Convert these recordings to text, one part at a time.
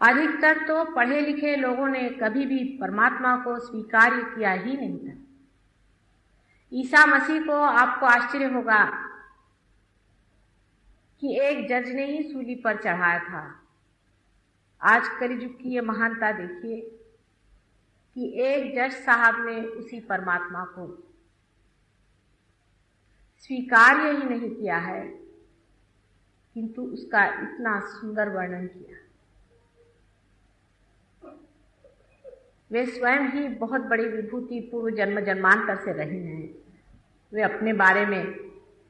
अधिकतर तो पढ़े लिखे लोगों ने कभी भी परमात्मा को स्वीकार किया ही नहीं था। ईसा मसीह को आपको आश्चर्य होगा कि एक जज ने ही सूली पर चढ़ाया था। आज कलियुग की ये महानता देखिए कि एक जज साहब ने उसी परमात्मा को स्वीकार ही नहीं किया है, किंतु उसका इतना सुंदर वर्णन किया। वे स्वयं ही बहुत बड़ी विभूति पूर्व जन्म जन्मांतर से रही हैं। वे अपने बारे में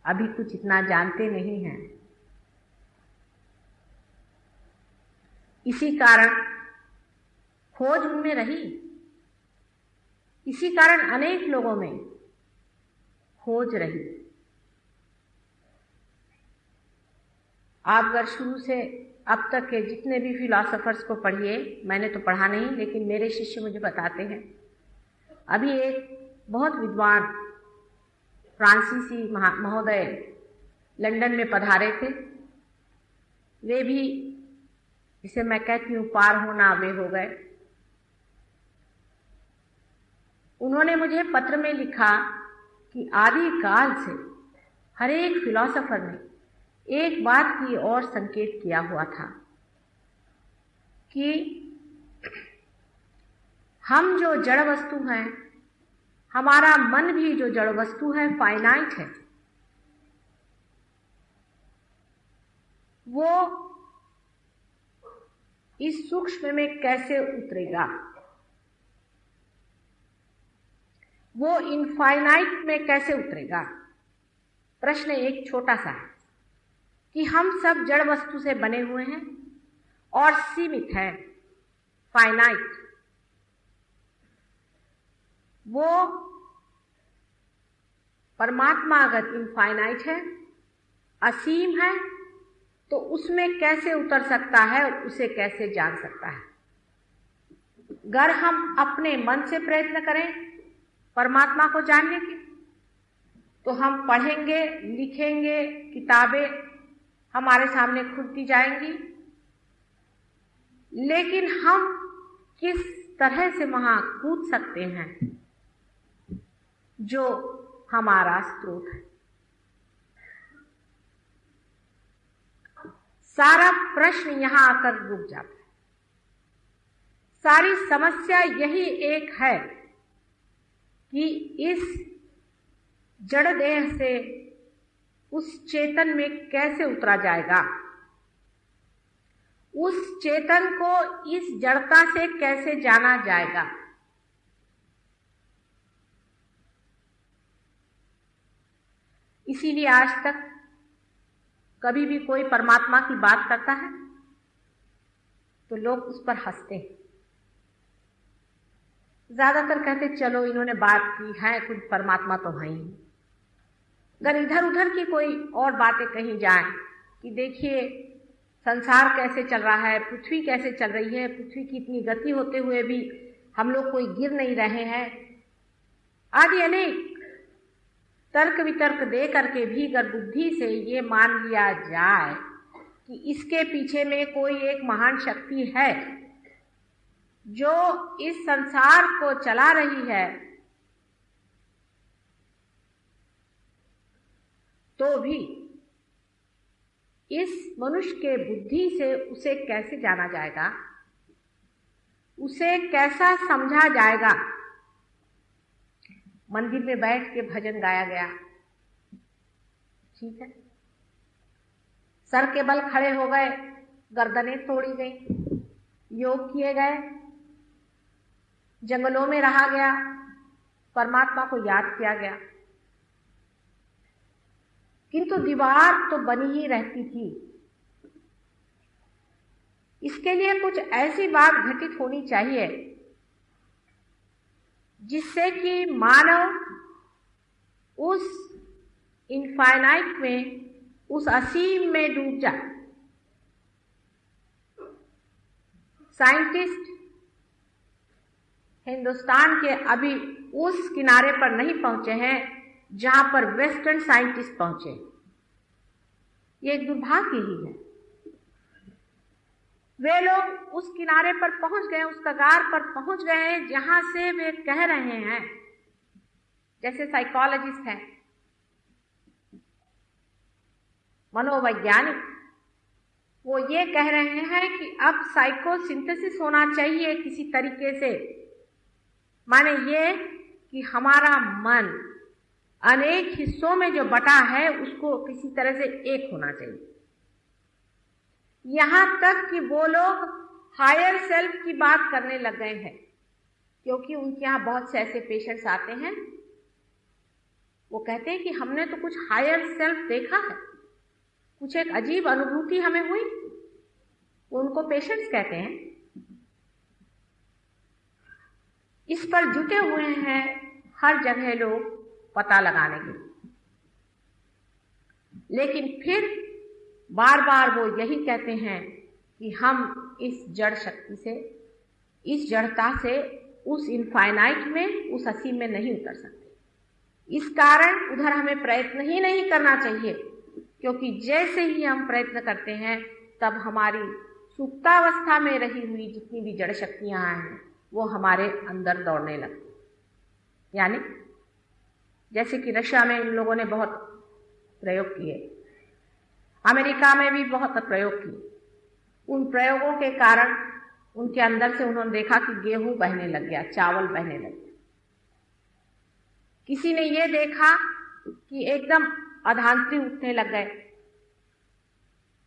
अभी कुछ इतना जानते नहीं हैं। इसी कारण खोज उनमें रही, इसी कारण अनेक लोगों में खोज रही। आप अगर शुरू से अब तक के जितने भी फिलॉसफर्स को पढ़िए, मैंने तो पढ़ा नहीं लेकिन मेरे शिष्य मुझे बताते हैं, अभी एक बहुत विद्वान फ्रांसीसी महोदय लंदन में पधारे थे। वे भी, जिसे मैं कहती हूँ पार होना, वे हो गए। उन्होंने मुझे पत्र में लिखा कि आदि काल से हर एक फिलॉसफर ने एक बात की ओर संकेत किया हुआ था कि हम जो जड़ वस्तु हैं, हमारा मन भी जो जड़ वस्तु है, फाइनाइट है, वो इस सूक्ष्म में कैसे उतरेगा, वो इनफाइनाइट में कैसे उतरेगा। प्रश्न एक छोटा सा है कि हम सब जड़ वस्तु से बने हुए हैं और सीमित हैं, फाइनाइट। वो परमात्मा अगर इनफाइनाइट है, असीम है, तो उसमें कैसे उतर सकता है और उसे कैसे जान सकता है। अगर हम अपने मन से प्रयत्न करें परमात्मा को जानने के, तो हम पढ़ेंगे, लिखेंगे, किताबें हमारे सामने खुलती जाएंगी, लेकिन हम किस तरह से वहां कूद सकते हैं जो हमारा स्रोत है। सारा प्रश्न यहां आकर रुक जाता है। सारी समस्या यही एक है कि इस जड़ देह से उस चेतन में कैसे उतरा जाएगा, उस चेतन को इस जड़ता से कैसे जाना जाएगा। इसीलिए आज तक कभी भी कोई परमात्मा की बात करता है तो लोग उस पर हंसते हैं। ज्यादातर कहते चलो इन्होंने बात की है, कुछ परमात्मा तो है ही। अगर इधर उधर की कोई और बातें कही जाएं कि देखिए संसार कैसे चल रहा है, पृथ्वी कैसे चल रही है, पृथ्वी की इतनी गति होते हुए भी हम लोग कोई गिर नहीं रहे हैं, आदि अनेक तर्क वितर्क दे करके भी अगर बुद्धि से ये मान लिया जाए कि इसके पीछे में कोई एक महान शक्ति है जो इस संसार को चला रही है, तो भी इस मनुष्य के बुद्धि से उसे कैसे जाना जाएगा, उसे कैसा समझा जाएगा। मंदिर में बैठ के भजन गाया गया, ठीक है, सर के बल खड़े हो गए, गर्दनें तोड़ी गई, योग किए गए, जंगलों में रहा गया, परमात्मा को याद किया गया, किंतु दीवार तो बनी ही रहती थी। इसके लिए कुछ ऐसी बात घटित होनी चाहिए जिससे कि मानव उस इनफाइनाइट में, उस असीम में डूब जाए। साइंटिस्ट हिंदुस्तान के अभी उस किनारे पर नहीं पहुंचे हैं जहां पर वेस्टर्न साइंटिस्ट पहुंचे। ये एक दुर्भाग्य ही है। वे लोग उस किनारे पर पहुंच गए, उस कगार पर पहुंच गए हैं जहां से वे कह रहे हैं, जैसे साइकोलॉजिस्ट हैं, मनोवैज्ञानिक, वो ये कह रहे हैं कि अब साइकोसिंथेसिस होना चाहिए किसी तरीके से। माने ये कि हमारा मन अनेक हिस्सों में जो बटा है उसको किसी तरह से एक होना चाहिए। यहां तक कि वो लोग हायर सेल्फ की बात करने लग गए हैं, क्योंकि उनके यहाँ बहुत से ऐसे पेशेंट्स आते हैं, वो कहते हैं कि हमने तो कुछ हायर सेल्फ देखा है, कुछ एक अजीब अनुभूति हमें हुई। वो उनको पेशेंट्स कहते हैं। इस पर जुटे हुए हैं हर जगह लोग पता लगाने के लिए, लेकिन फिर बार बार वो यही कहते हैं कि हम इस जड़ शक्ति से, इस जड़ता से उस इनफाइनाइट में, उस असीम में नहीं उतर सकते। इस कारण उधर हमें प्रयत्न ही नहीं करना चाहिए, क्योंकि जैसे ही हम प्रयत्न करते हैं तब हमारी सुप्तावस्था में रही हुई जितनी भी जड़ शक्तियां हैं वो हमारे अंदर दौड़ने लगती। यानी जैसे कि रशिया में इन लोगों ने बहुत प्रयोग किए, अमेरिका में भी बहुत प्रयोग किए। उन प्रयोगों के कारण उनके अंदर से उन्होंने देखा कि गेहूं बहने लग गया, चावल बहने लग गया। किसी ने ये देखा कि एकदम अधांतरी उठने लग गए,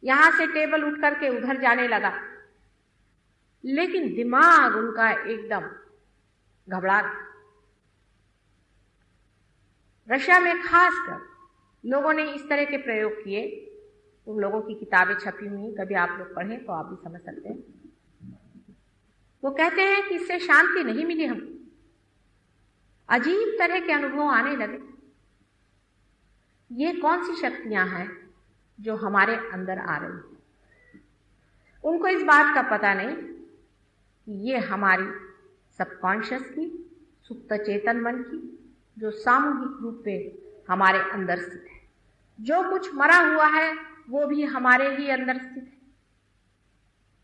यहां से टेबल उठ करके उधर जाने लगा, लेकिन दिमाग उनका एकदम घबरा गया। रशिया में खासकर लोगों ने इस तरह के प्रयोग किए। उन लोगों की किताबें छपी हुई, कभी आप लोग पढ़ें तो आप भी समझ सकते हैं। वो कहते हैं कि इससे शांति नहीं मिली, हम अजीब तरह के अनुभव आने लगे। ये कौन सी शक्तियां हैं जो हमारे अंदर आ रही हैं? उनको इस बात का पता नहीं कि ये हमारी सबकॉन्शियस की, सुप्त चेतन मन की, जो सामूहिक रूप पे हमारे अंदर स्थित है। जो कुछ मरा हुआ है वो भी हमारे ही अंदर स्थित है।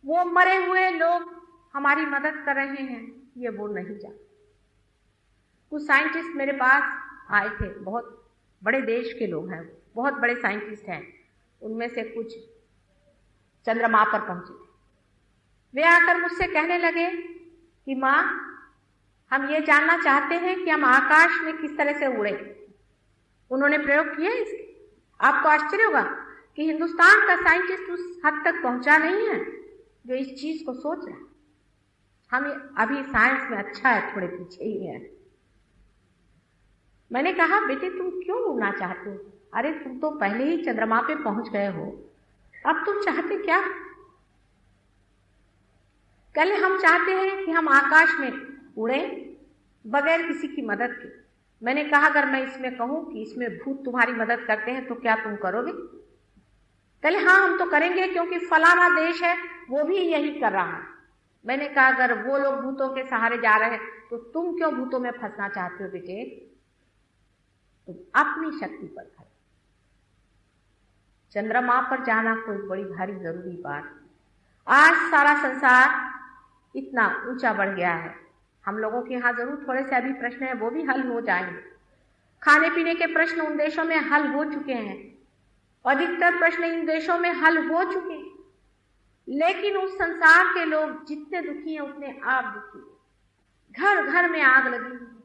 वो मरे हुए लोग हमारी मदद कर रहे हैं, ये वो नहीं जानते। कुछ साइंटिस्ट मेरे पास आए थे, बहुत बड़े देश के लोग हैं, बहुत बड़े साइंटिस्ट हैं। उनमें से कुछ चंद्रमा पर पहुंचे थे। वे आकर मुझसे कहने लगे कि माँ, हम ये जानना चाहते हैं कि हम आकाश में किस तरह से उड़े। उन्होंने प्रयोग किया इसके। आपको आश्चर्य होगा कि हिंदुस्तान का साइंटिस्ट उस हद तक पहुंचा नहीं है जो इस चीज को सोच रहा है। हम अभी साइंस में अच्छा है, थोड़े पीछे ही है। मैंने कहा, बेटे तुम क्यों उड़ना चाहते हो? अरे तुम तो पहले ही चंद्रमा पे पहुंच गए हो, अब तुम चाहते क्या? कल हम चाहते हैं कि हम आकाश में उड़े बगैर किसी की मदद के। मैंने कहा, अगर मैं इसमें कहूं कि इसमें भूत तुम्हारी मदद करते हैं तो क्या तुम करोगे? कहले, हाँ हम तो करेंगे, क्योंकि फलाना देश है वो भी यही कर रहा है। मैंने कहा, अगर वो लोग भूतों के सहारे जा रहे हैं तो तुम क्यों भूतों में फंसना चाहते हो बेटे? तुम अपनी शक्ति पर खड़े। चंद्रमा पर जाना कोई बड़ी भारी जरूरी बात। आज सारा संसार इतना ऊंचा बढ़ गया है, हम लोगों के यहाँ जरूर थोड़े से अभी प्रश्न है, वो भी हल हो जाएंगे। खाने पीने के प्रश्न उन देशों में हल हो चुके हैं, अधिकतर प्रश्न इन देशों में हल हो चुके हैं, लेकिन उस संसार के लोग जितने दुखी हैं उतने आप दुखी हैं। घर घर में आग लगी हुई है।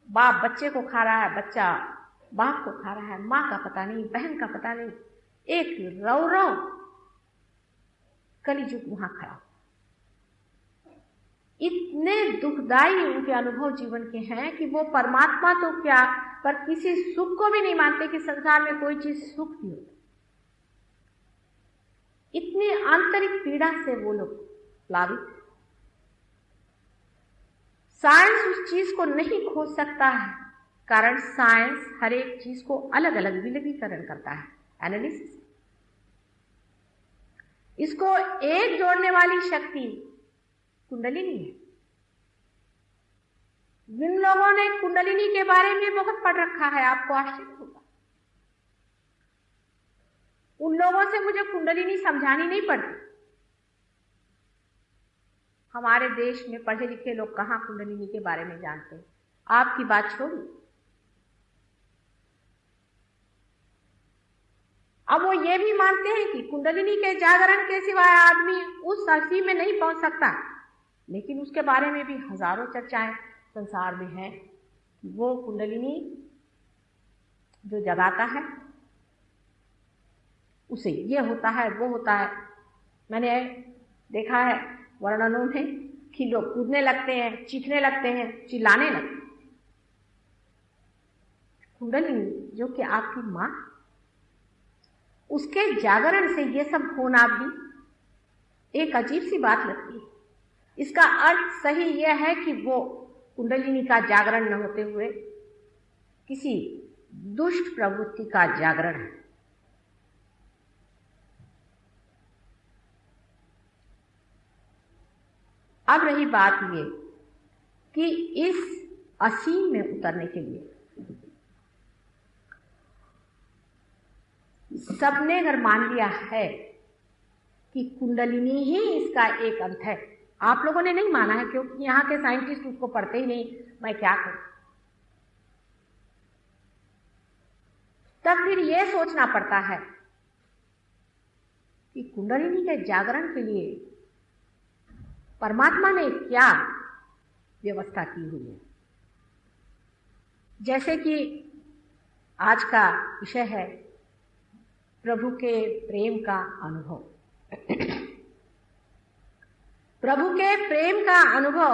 बाप बच्चे को खा रहा है, बच्चा बाप को खा रहा है, माँ का पता नहीं, बहन का पता नहीं, एक रौ रौ कलिजुग वहां खड़ा। इतने दुखदायी उनके अनुभव जीवन के हैं कि वो परमात्मा तो क्या, पर किसी सुख को भी नहीं मानते कि संसार में कोई चीज सुख भी होता। इतनी आंतरिक पीड़ा से वो लोग प्लावित। साइंस उस चीज को नहीं खोज सकता है, कारण साइंस हर एक चीज को अलग अलग विलगीकरण करता है, एनालिसिस। इसको एक जोड़ने वाली शक्ति कुंडलिनी है। जिन लोगों ने कुंडलिनी के बारे में बहुत पढ़ रखा है, आपको आश्चर्य होगा। उन लोगों से मुझे कुंडलिनी समझानी नहीं पड़ती। हमारे देश में पढ़े लिखे लोग कहाँ कुंडलिनी के बारे में जानते हैं। आपकी बात छोड़िए, अब वो ये भी मानते हैं कि कुंडलिनी के जागरण के सिवाय आदमी उस स्थिति में नहीं पहुंच सकता, लेकिन उसके बारे में भी हजारों चर्चाएं संसार में हैं कि वो कुंडलिनी जो जगाता है उसे ये होता है वो होता है। मैंने देखा है वर्णनों में कि लोग कूदने लगते हैं, चीखने लगते हैं, चिल्लाने लगते हैं। कुंडलिनी जो कि आपकी माँ, उसके जागरण से ये सब होना भी एक अजीब सी बात लगती है। इसका अर्थ सही यह है कि वो कुंडलिनी का जागरण न होते हुए किसी दुष्ट प्रवृत्ति का जागरण है। अब रही बात ये कि इस असीम में उतरने के लिए सबने अगर मान लिया है कि कुंडलिनी ही इसका एक अंत है। आप लोगों ने नहीं माना है क्योंकि यहाँ के साइंटिस्ट उसको पढ़ते ही नहीं, मैं क्या करूं। तब फिर यह सोचना पड़ता है कि कुंडलिनी के जागरण के लिए परमात्मा ने क्या व्यवस्था की हुई है। जैसे कि आज का विषय है प्रभु के प्रेम का अनुभव। प्रभु के प्रेम का अनुभव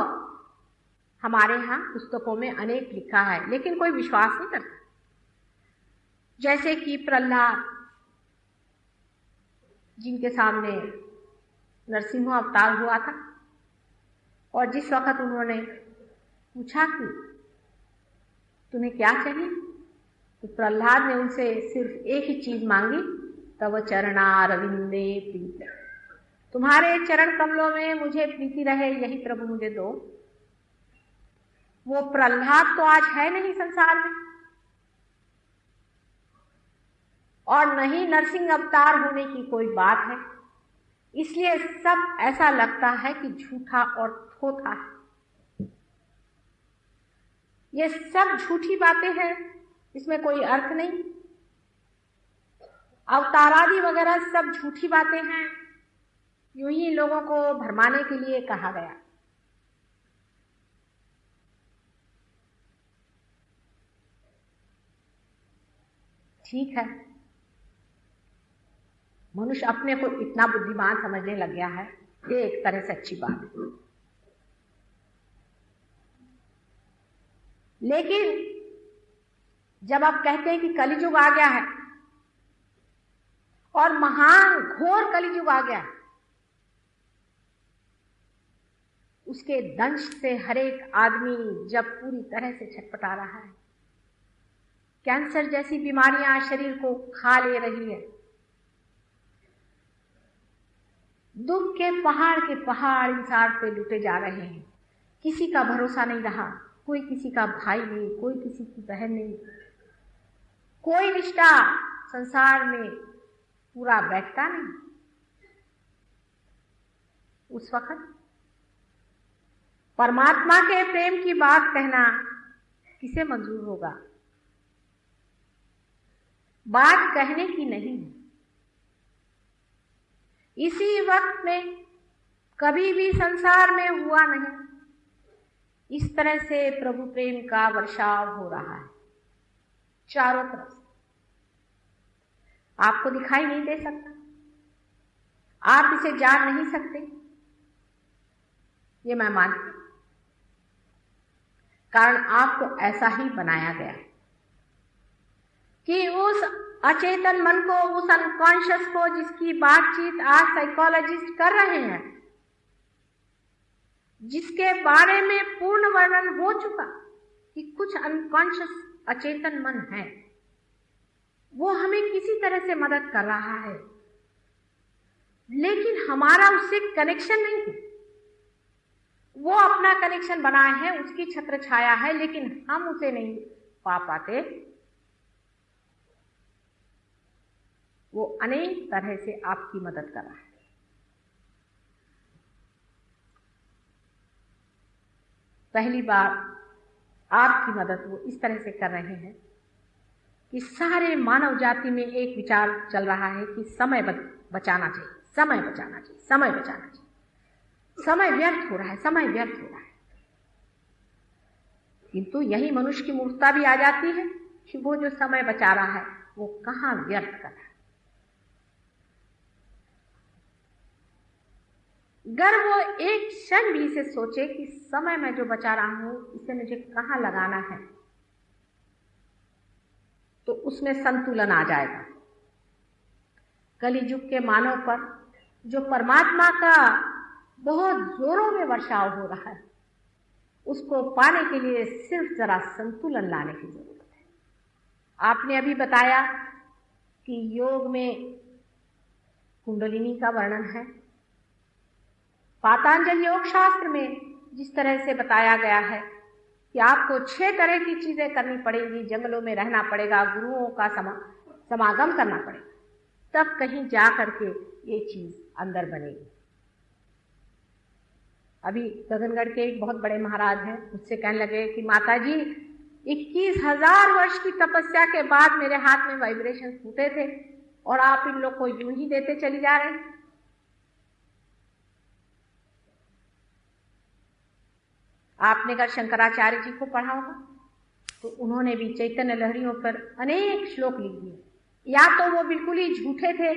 हमारे यहाँ पुस्तकों में अनेक लिखा है, लेकिन कोई विश्वास नहीं करता। जैसे कि प्रहलाद, जिनके सामने नरसिंह अवतार हुआ था, और जिस वक्त उन्होंने पूछा कि तुम्हें क्या चाहिए, तो प्रहलाद ने उनसे सिर्फ एक ही चीज मांगी, तव चरणारविंदे प्रीति, तुम्हारे चरण कमलों में मुझे प्रीति रहे, यही प्रभु मुझे दो। वो प्रहलाद तो आज है नहीं संसार में, और नहीं नरसिंह अवतार होने की कोई बात है। इसलिए सब ऐसा लगता है कि झूठा और थोथा है। ये सब झूठी बातें हैं, इसमें कोई अर्थ नहीं। अवतारादि वगैरह सब झूठी बातें हैं, यूं ही लोगों को भरमाने के लिए कहा गया। ठीक है, मनुष्य अपने को इतना बुद्धिमान समझने लग गया है, ये एक तरह से अच्छी बात है। लेकिन जब आप कहते हैं कि कलियुग आ गया है और महान घोर कलियुग आ गया है, उसके दंश से हर एक आदमी जब पूरी तरह से छटपटा रहा है, कैंसर जैसी बीमारियां शरीर को खा ले रही है, दुख के पहाड़ इंसान पे लुटे जा रहे हैं, किसी का भरोसा नहीं रहा, कोई किसी का भाई नहीं, कोई किसी की बहन नहीं, कोई रिश्ता संसार में पूरा बैठता नहीं। उस वक्त परमात्मा के प्रेम की बात कहना किसे मंजूर होगा? बात कहने की नहीं है। इसी वक्त में कभी भी संसार में हुआ नहीं, इस तरह से प्रभु प्रेम का वर्षाव हो रहा है चारों तरफ से। आपको दिखाई नहीं दे सकता, आप इसे जान नहीं सकते, ये मैं मानती हूं, कारण आपको ऐसा ही बनाया गया कि उस अचेतन मन को, उस अनकॉन्शियस को, जिसकी बातचीत आज साइकोलॉजिस्ट कर रहे हैं, जिसके बारे में पूर्ण वर्णन हो चुका कि कुछ अनकॉन्शियस अचेतन मन है, वो हमें किसी तरह से मदद कर रहा है, लेकिन हमारा उससे कनेक्शन नहीं है। वो अपना कनेक्शन बनाए हैं, उसकी छत्र छाया है, लेकिन हम उसे नहीं पा पाते। वो अनेक तरह से आपकी मदद कर रहा है। पहली बार आपकी मदद वो इस तरह से कर रहे हैं कि सारे मानव जाति में एक विचार चल रहा है कि समय बचाना चाहिए, समय बचाना चाहिए, समय बचाना चाहिए। समय व्यर्थ हो रहा है, समय व्यर्थ हो रहा है। किंतु यही मनुष्य की मूर्खता भी आ जाती है कि वो जो समय बचा रहा है वो कहाँ व्यर्थ कर रहा है। अगर वो एक क्षण भी इसे सोचे कि समय मैं जो बचा रहा हूं इसे मुझे कहाँ लगाना है, तो उसमें संतुलन आ जाएगा। कलियुग के मानव पर जो परमात्मा का बहुत जोरों में वर्षाव हो रहा है, उसको पाने के लिए सिर्फ जरा संतुलन लाने की जरूरत है। आपने अभी बताया कि योग में कुंडलिनी का वर्णन है। पातंजलि योग शास्त्र में जिस तरह से बताया गया है कि आपको 6 तरह की चीजें करनी पड़ेगी, जंगलों में रहना पड़ेगा, गुरुओं का समागम करना पड़ेगा, तब कहीं जा करके ये चीज अंदर बनेगी। अभी गगनगढ़ के एक बहुत बड़े महाराज हैं, मुझसे कहने लगे कि माता जी 21,000 वर्ष की तपस्या के बाद मेरे हाथ में वाइब्रेशन फूटे थे और आप इन लोग को यूं ही देते चली जा रहे हैं। आपने अगर शंकराचार्य जी को पढ़ा होगा तो उन्होंने भी चैतन्य लहरियों पर अनेक श्लोक लिख दिए। या तो वो बिल्कुल ही झूठे थे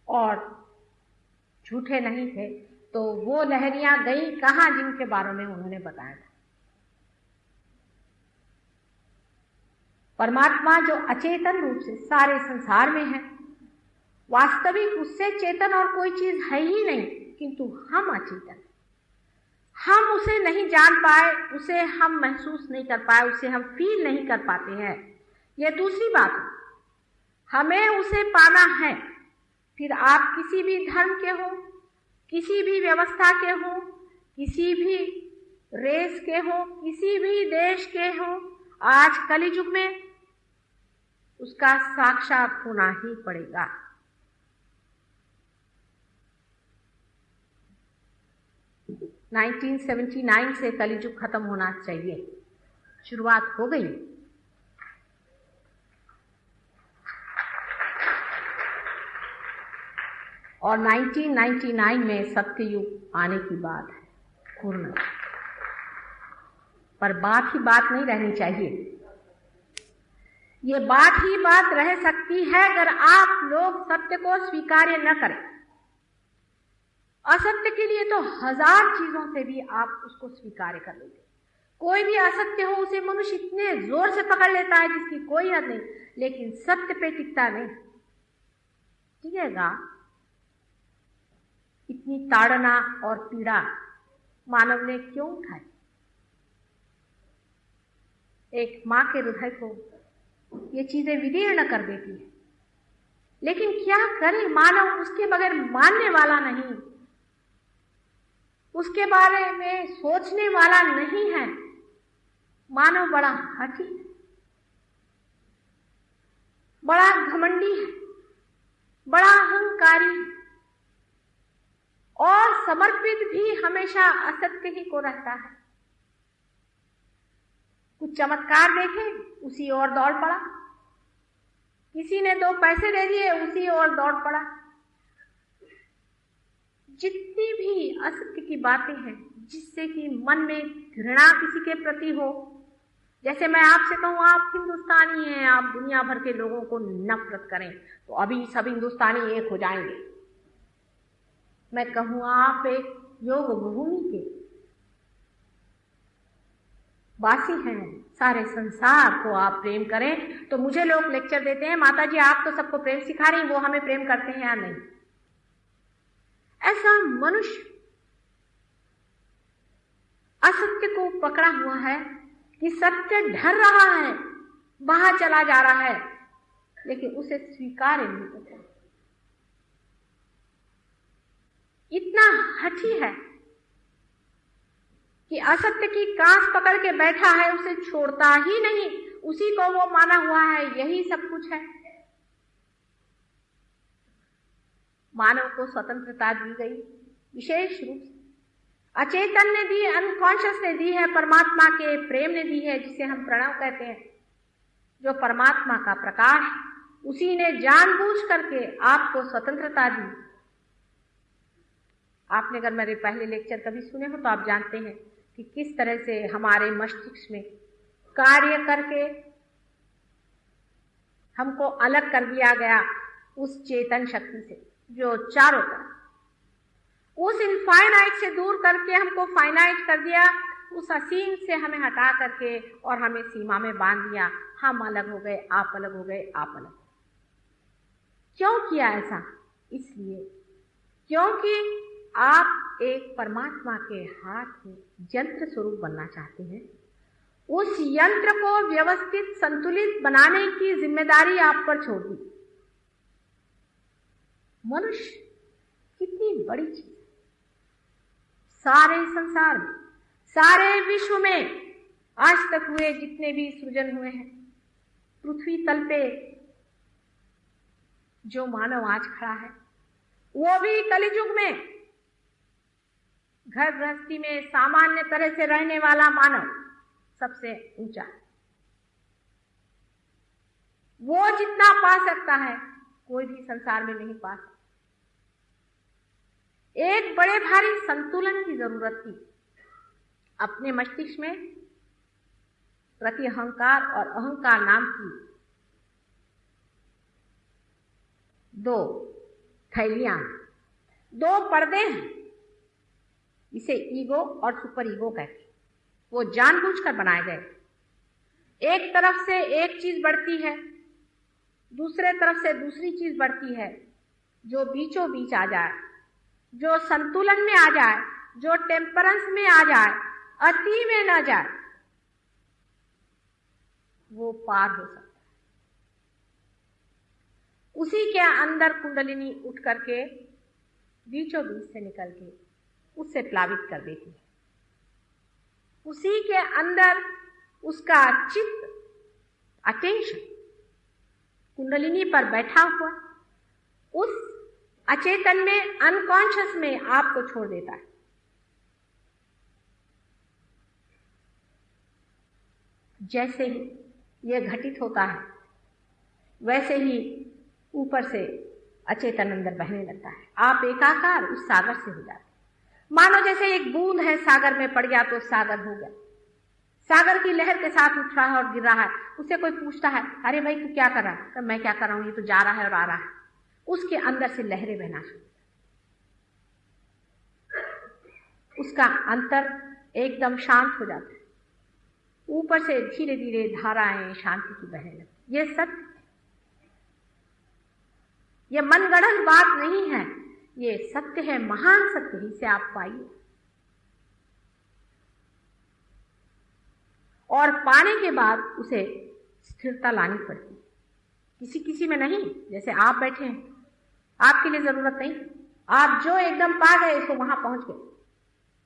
और झूठे नहीं थे, तो वो लहरियां गई कहां जिनके बारे में उन्होंने बताया था। परमात्मा जो अचेतन रूप से सारे संसार में है, वास्तविक उससे चेतन और कोई चीज है ही नहीं, किंतु हम अचेतन, हम उसे नहीं जान पाए, उसे हम महसूस नहीं कर पाए, उसे हम फील नहीं कर पाते हैं। यह दूसरी बात है। हमें उसे पाना है। फिर आप किसी भी धर्म के हो, किसी भी व्यवस्था के हो, किसी भी रेस के हो, किसी भी देश के हो, आज कलियुग में उसका साक्षात होना ही पड़ेगा। – 1979 से कलियुग खत्म होना चाहिए, शुरुआत हो गई। और 1999 में सत्ययुग आने की बात है पूर्ण। पर बात ही बात नहीं रहनी चाहिए। ये बात ही बात रह सकती है अगर आप लोग सत्य को स्वीकार्य न करें। असत्य के लिए तो 1000 चीजों से भी आप उसको स्वीकार कर लेंगे। कोई भी असत्य हो उसे मनुष्य इतने जोर से पकड़ लेता है जिसकी कोई हद नहीं, लेकिन सत्य पे टिकता नहीं। टिकेगा? इतनी ताड़ना और पीड़ा मानव ने क्यों उठाई? एक मां के हृदय को ये चीजें विदीर्ण कर देती है, लेकिन क्या करे मानव, उसके बगैर मानने वाला नहीं, उसके बारे में सोचने वाला नहीं है। मानव बड़ा हठी है, बड़ा घमंडी है, बड़ा अहंकारी है और समर्पित भी हमेशा असत्य ही को रहता है। कुछ चमत्कार देखे उसी ओर दौड़ पड़ा, किसी ने 2 पैसे दे दिए उसी ओर दौड़ पड़ा। जितनी भी असत्य की बातें हैं जिससे कि मन में घृणा किसी के प्रति हो, जैसे मैं आपसे कहूं आप हिंदुस्तानी हैं, आप दुनिया भर के लोगों को नफरत करें तो अभी सब हिंदुस्तानी एक हो जाएंगे। मैं कहूं आप एक योग भूमि के वासी हैं, सारे संसार को आप प्रेम करें, तो मुझे लोग लेक्चर देते हैं माता जी आप तो सबको प्रेम सिखा रही, वो हमें प्रेम करते हैं या नहीं। ऐसा मनुष्य असत्य को पकड़ा हुआ है कि सत्य ढर रहा है, बाहर चला जा रहा है, लेकिन उसे स्वीकार नहीं करता। इतना हठी है कि असत्य की कांस पकड़ के बैठा है, उसे छोड़ता ही नहीं, उसी को वो माना हुआ है यही सब कुछ है। मानव को स्वतंत्रता दी गई, विशेष रूप से अचेतन ने दी, अनकॉन्शियस ने दी है, परमात्मा के प्रेम ने दी है, जिसे हम प्रणव कहते हैं, जो परमात्मा का प्रकाश, उसी ने जानबूझ करके आपको स्वतंत्रता दी। आपने अगर मेरे पहले लेक्चर कभी सुने हो तो आप जानते हैं कि किस तरह से हमारे मस्तिष्क में कार्य करके हमको अलग कर दिया गया उस चेतन शक्ति से जो चारों तरफ, उस इनफाइनाइट से दूर करके हमको फाइनाइट कर दिया, उस असीम से हमें हटा करके और हमें सीमा में बांध दिया। हम अलग हो गए, आप अलग हो गए, आप अलग। क्यों किया ऐसा? इसलिए क्योंकि आप एक परमात्मा के हाथ में यंत्र स्वरूप बनना चाहते हैं। उस यंत्र को व्यवस्थित संतुलित बनाने की जिम्मेदारी आप पर छोड़ दी। मनुष्य कितनी बड़ी चीज, सारे संसार में, सारे विश्व में आज तक हुए जितने भी सृजन हुए हैं, पृथ्वी तल पे जो मानव आज खड़ा है, वो भी कलियुग में घर गृहस्थी में सामान्य तरह से रहने वाला मानव सबसे ऊंचा है। वो जितना पा सकता है कोई भी संसार में नहीं पा सकता। एक बड़े भारी संतुलन की जरूरत थी। अपने मस्तिष्क में प्रति अहंकार और अहंकार नाम की दो थैलियां, दो पर्दे हैं, इसे ईगो और सुपर ईगो कहते हैं। वो जानबूझकर बनाए गए। एक तरफ से एक चीज बढ़ती है, दूसरे तरफ से दूसरी चीज बढ़ती है, जो बीचों बीच आ जाए, जो संतुलन में आ जाए, जो टेम्परेंस में आ जाए, अति में न जाए, वो पार हो सकता है। उसी के अंदर कुंडलिनी उठ करके बीचों बीच से निकल के उससे प्लावित कर देती है। उसी के अंदर उसका चित्त, अटेंशन कुंडलिनी पर बैठा हुआ उस अचेतन में, अनकॉन्शियस में आपको छोड़ देता है। जैसे ही यह घटित होता है वैसे ही ऊपर से अचेतन अंदर बहने लगता है। आप एकाकार उस सागर से हो जाते हैं। मानो जैसे एक बूंद है, सागर में पड़ गया तो सागर हो गया। सागर की लहर के साथ उठ रहा है और गिर रहा है। उससे कोई पूछता है, अरे भाई तू क्या कर रहा है? तो मैं क्या कर रहा हूं, ये तो जा रहा है और आ रहा है। उसके अंदर से लहरें बहना शुरू, उसका अंतर एकदम शांत हो जाता है। ऊपर से धीरे धीरे धाराएं शांति की बहने लगती। ये सत्य, ये मनगढ़ंत बात नहीं है, ये सत्य है, महान सत्य है। इसे आप पाइए और पाने के बाद उसे स्थिरता लानी पड़ती है। किसी किसी में नहीं, जैसे आप बैठे हैं, आपके लिए जरूरत नहीं, आप जो एकदम पा गए तो वहां पहुंच गए।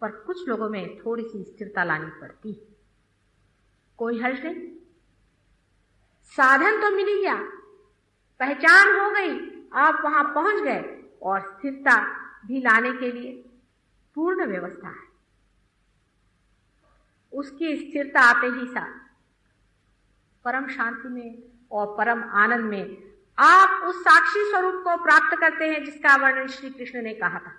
पर कुछ लोगों में थोड़ी सी स्थिरता लानी पड़ती, कोई हर्ज नहीं। साधन तो मिल ही गया, पहचान हो गई, आप वहां पहुंच गए और स्थिरता भी लाने के लिए पूर्ण व्यवस्था है। उसकी स्थिरता आते ही साथ परम शांति में और परम आनंद में आप उस साक्षी स्वरूप को प्राप्त करते हैं जिसका वर्णन श्री कृष्ण ने कहा था,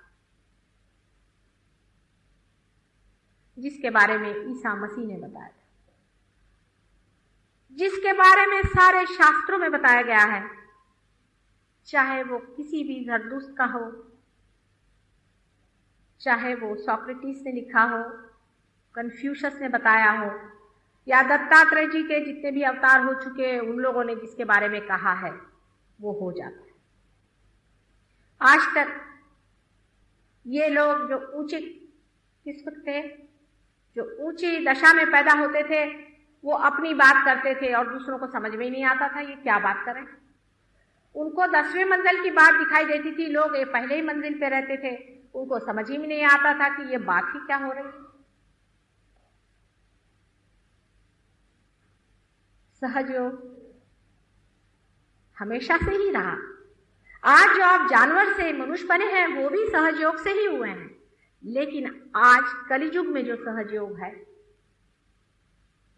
जिसके बारे में ईसा मसीह ने बताया था, जिसके बारे में सारे शास्त्रों में बताया गया है, चाहे वो किसी भी जरदुश्त का हो, चाहे वो सोक्रेटिस ने लिखा हो, कन्फ्यूशस ने बताया हो, या दत्तात्रेय जी के जितने भी अवतार हो चुके उन लोगों ने जिसके बारे में कहा है, वो हो जाता है। आज तक ये लोग जो ऊंचे किस्म थे, जो ऊंची दशा में पैदा होते थे, वो अपनी बात करते थे और दूसरों को समझ में ही नहीं आता था ये क्या बात करें। उनको 10वें मंजिल की बात दिखाई देती थी, लोग ये पहले ही मंजिल पे रहते थे, उनको समझ ही नहीं आता था कि ये बात ही क्या हो रही है। सहज योग हमेशा से ही रहा। आज जो आप जानवर से मनुष्य बने हैं वो भी सहयोग से ही हुए हैं, लेकिन आज कलियुग में जो सहयोग है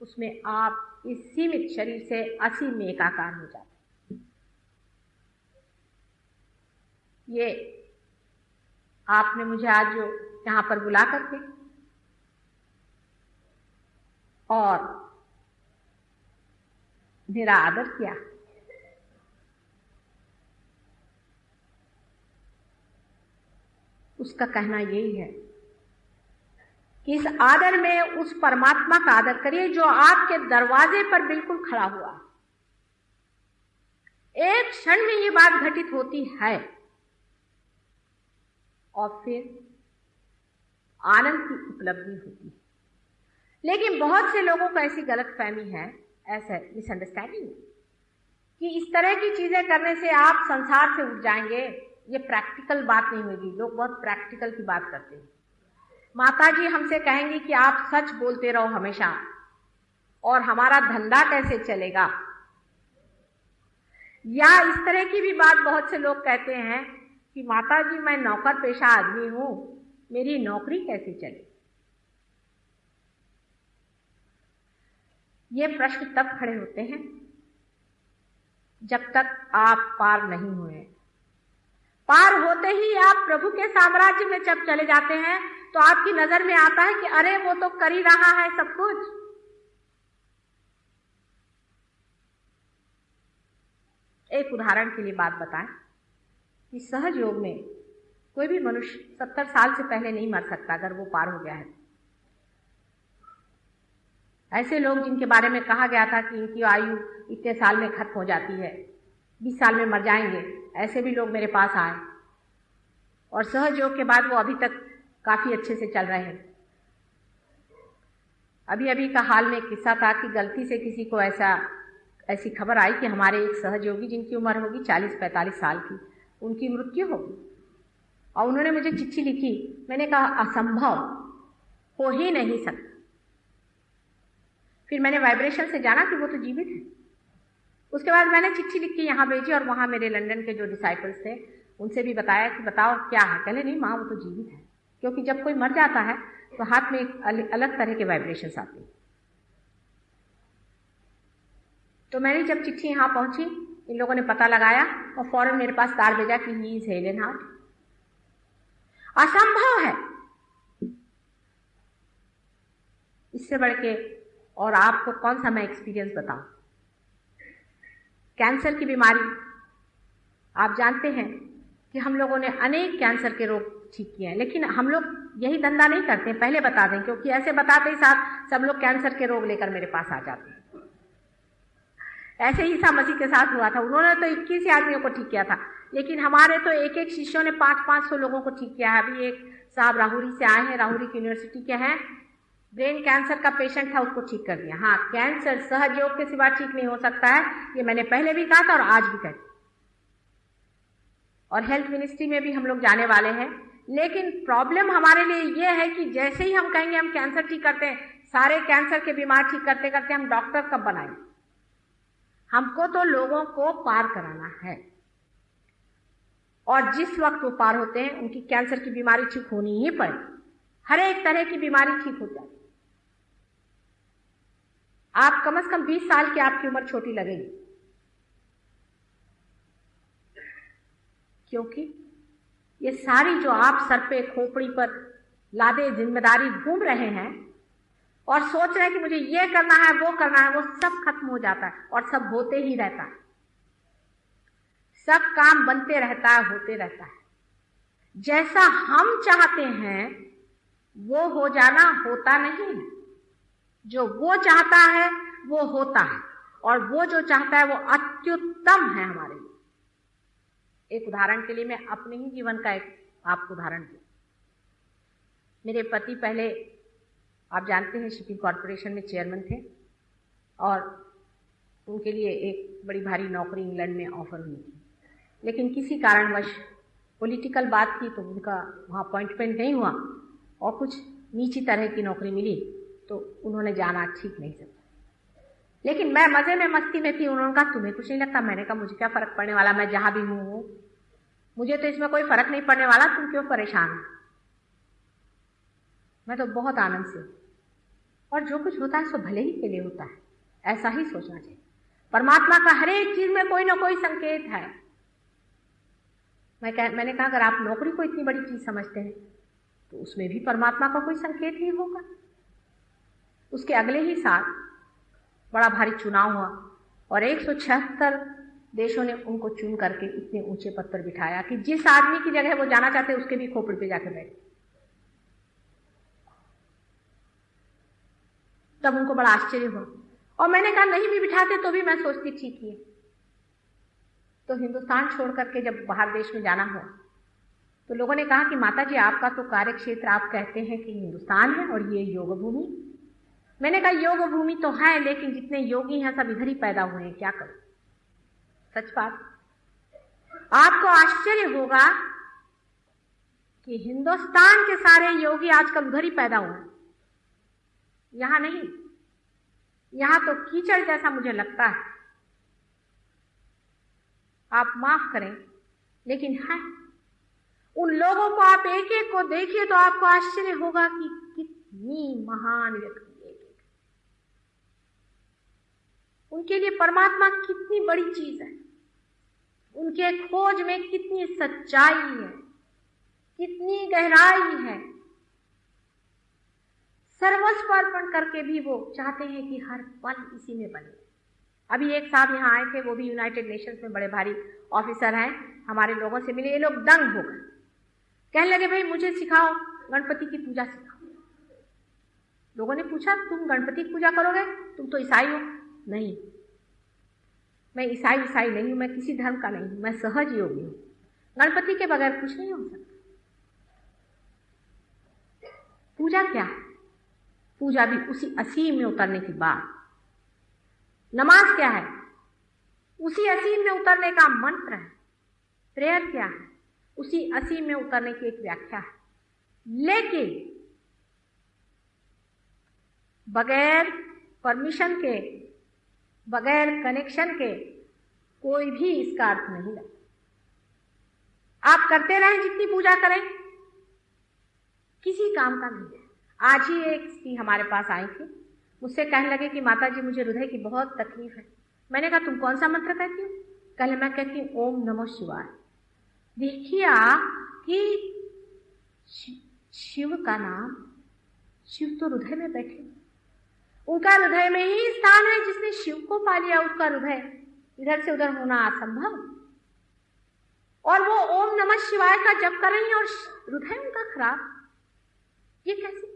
उसमें आप इस सीमित शरीर से असीम में एकाकार हो जाते हैं। ये आपने मुझे आज जो यहां पर बुला करके और मेरा आदर किया, उसका कहना यही है कि इस आदर में उस परमात्मा का आदर करिए जो आपके दरवाजे पर बिल्कुल खड़ा हुआ। एक क्षण में ये बात घटित होती है और फिर आनंद की उपलब्धि होती है। लेकिन बहुत से लोगों को ऐसी गलतफहमी है, ऐसा मिसअंडरस्टैंडिंग कि इस तरह की चीजें करने से आप संसार से उठ जाएंगे। ये प्रैक्टिकल बात नहीं होगी। लोग बहुत प्रैक्टिकल की बात करते हैं। माता जी हमसे कहेंगी कि आप सच बोलते रहो हमेशा, और हमारा धंधा कैसे चलेगा। या इस तरह की भी बात बहुत से लोग कहते हैं कि माता जी मैं नौकर पेशा आदमी हूं, मेरी नौकरी कैसे चले। ये प्रश्न तब खड़े होते हैं जब तक आप पार नहीं हुए। पार होते ही आप प्रभु के साम्राज्य में जब चले जाते हैं तो आपकी नजर में आता है कि अरे वो तो कर ही रहा है सब कुछ। एक उदाहरण के लिए बात बताएं कि सहज योग में कोई भी मनुष्य 70 साल से पहले नहीं मर सकता अगर वो पार हो गया है। ऐसे लोग जिनके बारे में कहा गया था कि इनकी आयु इतने साल में खत्म हो जाती है, 20 साल में मर जाएंगे, ऐसे भी लोग मेरे पास आए और सहज योग के बाद वो अभी तक काफी अच्छे से चल रहे हैं। अभी अभी का हाल में एक किस्सा था कि गलती से किसी को ऐसी खबर आई कि हमारे एक सहयोगी जिनकी उम्र होगी 40-45 साल की, उनकी मृत्यु होगी। और उन्होंने मुझे चिट्ठी लिखी। मैंने कहा असंभव, हो ही नहीं सकता। फिर मैंने वाइब्रेशन से जाना कि वो तो जीवित है। उसके बाद मैंने चिट्ठी लिख के यहाँ भेजी और वहां मेरे लंदन के जो डिसाइपल्स थे उनसे भी बताया कि बताओ क्या है। कहले नहीं माँ वो तो जीवित है, क्योंकि जब कोई मर जाता है तो हाथ में एक अलग तरह के वाइब्रेशंस आते हैं। तो मैंने जब चिट्ठी यहाँ पहुंची, इन लोगों ने पता लगाया और फौरन मेरे पास तार भेजा कि ही इज हेलन हार्ट। असंभव है। इससे बढ़ के और आपको कौन सा मैं एक्सपीरियंस बताऊं। कैंसर की बीमारी, आप जानते हैं कि हम लोगों ने अनेक कैंसर के रोग ठीक किए हैं, लेकिन हम लोग यही धंधा नहीं करते, पहले बता दें, क्योंकि ऐसे बताते ही साथ सब लोग कैंसर के रोग लेकर मेरे पास आ जाते हैं। ऐसे ही ईसा मसीह के साथ हुआ था। उन्होंने तो 21 आदमियों को ठीक किया था, लेकिन हमारे तो एक एक शिष्यों ने 500-500 लोगों को ठीक किया है। अभी एक साहब राहुरी से आए हैं, राहुरी की यूनिवर्सिटी के हैं, ब्रेन कैंसर का पेशेंट था, उसको ठीक कर दिया। हाँ, कैंसर सहज योग के सिवा ठीक नहीं हो सकता है, ये मैंने पहले भी कहा था और आज भी कहती। और हेल्थ मिनिस्ट्री में भी हम लोग जाने वाले हैं। लेकिन प्रॉब्लम हमारे लिए ये है कि जैसे ही हम कहेंगे हम कैंसर ठीक करते हैं, सारे कैंसर के बीमार ठीक करते करते हम डॉक्टर कब बनाएंगे। हमको तो लोगों को पार कराना है, और जिस वक्त वो पार होते हैं उनकी कैंसर की बीमारी ठीक होनी ही पड़े। हर एक तरह की बीमारी ठीक हो जाए। आप कम से कम 20 साल की आपकी उम्र छोटी लगेगी, क्योंकि ये सारी जो आप सर पे खोपड़ी पर लादे जिम्मेदारी घूम रहे हैं और सोच रहे हैं कि मुझे ये करना है वो करना है, वो सब खत्म हो जाता है और सब होते ही रहता है। सब काम बनते रहता है, होते रहता है। जैसा हम चाहते हैं वो हो जाना होता नहीं है। जो वो चाहता है वो होता है, और वो जो चाहता है वो अत्युत्तम है हमारे लिए। एक उदाहरण के लिए मैं अपने ही जीवन का एक आपको उदाहरण दूं। मेरे पति पहले, आप जानते हैं, शिपिंग कॉरपोरेशन में चेयरमैन थे और उनके लिए एक बड़ी भारी नौकरी इंग्लैंड में ऑफर हुई थी, लेकिन किसी कारणवश पॉलिटिकल बात थी तो उनका वहाँ अपॉइंटमेंट नहीं हुआ और कुछ नीची तरह की नौकरी मिली, तो उन्होंने जाना ठीक नहीं सकता। लेकिन मैं मजे में मस्ती में थी। उन्होंने कहा तुम्हें कुछ नहीं लगता? मैंने कहा मुझे क्या फर्क पड़ने वाला, मैं जहाँ भी हूँ। मुझे तो इसमें कोई फर्क नहीं पड़ने वाला, तुम क्यों परेशान हो? मैं तो बहुत आनंद से, और जो कुछ होता है सो भले ही के लिए होता है, ऐसा ही सोचना चाहिए। परमात्मा का हर एक चीज में कोई ना कोई संकेत है। मैंने कहा अगर आप नौकरी को इतनी बड़ी चीज समझते हैं तो उसमें भी परमात्मा का कोई संकेत ही होगा। उसके अगले ही साल बड़ा भारी चुनाव हुआ और 176 देशों ने उनको चुन करके इतने ऊंचे पद पर बिठाया कि जिस आदमी की जगह वो जाना चाहते उसके भी खोपड़ी पे जाकर बैठे। तब उनको बड़ा आश्चर्य हुआ और मैंने कहा नहीं भी बिठाते तो भी मैं सोचती ठीक ही है। तो हिंदुस्तान छोड़ करके जब बाहर देश में जाना हुआ तो लोगों ने कहा कि माता जी आपका तो कार्य क्षेत्र आप कहते हैं कि हिंदुस्तान है और ये योग भूमि। मैंने कहा योग भूमि तो है लेकिन जितने योगी हैं सब इधर ही पैदा हुए हैं, क्या करूं? सच बात। आपको आश्चर्य होगा कि हिंदुस्तान के सारे योगी आजकल उधर ही पैदा हुए हैं, यहां नहीं। यहां तो कीचड़ जैसा मुझे लगता है, आप माफ करें लेकिन है। उन लोगों को आप एक एक को देखिए तो आपको आश्चर्य होगा कि कितनी महान व्यक्ति एक। उनके लिए परमात्मा कितनी बड़ी चीज है, उनके खोज में कितनी सच्चाई है, कितनी गहराई है। सर्वस्व अर्पण करके भी वो चाहते हैं कि हर पल इसी में बने। अभी एक साहब यहाँ आए थे, वो भी यूनाइटेड नेशंस में बड़े भारी ऑफिसर हैं, हमारे लोगों से मिले। ये लोग दंग हो गए, कहने लगे भाई मुझे सिखाओ, गणपति की पूजा सिखाओ। लोगों ने पूछा तुम गणपति की पूजा करोगे, तुम तो ईसाई हो। नहीं, मैं ईसाई नहीं हूं, मैं किसी धर्म का नहीं हूं, मैं सहज योगी हूं। गणपति के बगैर कुछ नहीं हो सकता। पूजा क्या है? पूजा भी उसी असीम में उतरने की बात। नमाज क्या है? उसी असीम में उतरने का मंत्र है। प्रेयर क्या है? उसी असीम में उतरने की एक व्याख्या है। लेकिन बगैर परमिशन के, बगैर कनेक्शन के कोई भी इसका अर्थ नहीं लगता। आप करते रहें जितनी पूजा करें, किसी काम का नहीं है। आज ही एक स्त्री हमारे पास आई थी, मुझसे कहने लगे कि माता जी मुझे हृदय की बहुत तकलीफ है। मैंने कहा तुम कौन सा मंत्र कहती हो? कल मैं कहती हूँ ओम नमः शिवाय। देखिए आप कि शिव का नाम, शिव तो हृदय में बैठे, उनका हृदय में ही स्थान है। जिसने शिव को पा लिया उसका हृदय इधर से उधर होना असंभव। और वो ओम नमः शिवाय का जप कर रही है और हृदय उनका खराब, ये कैसे?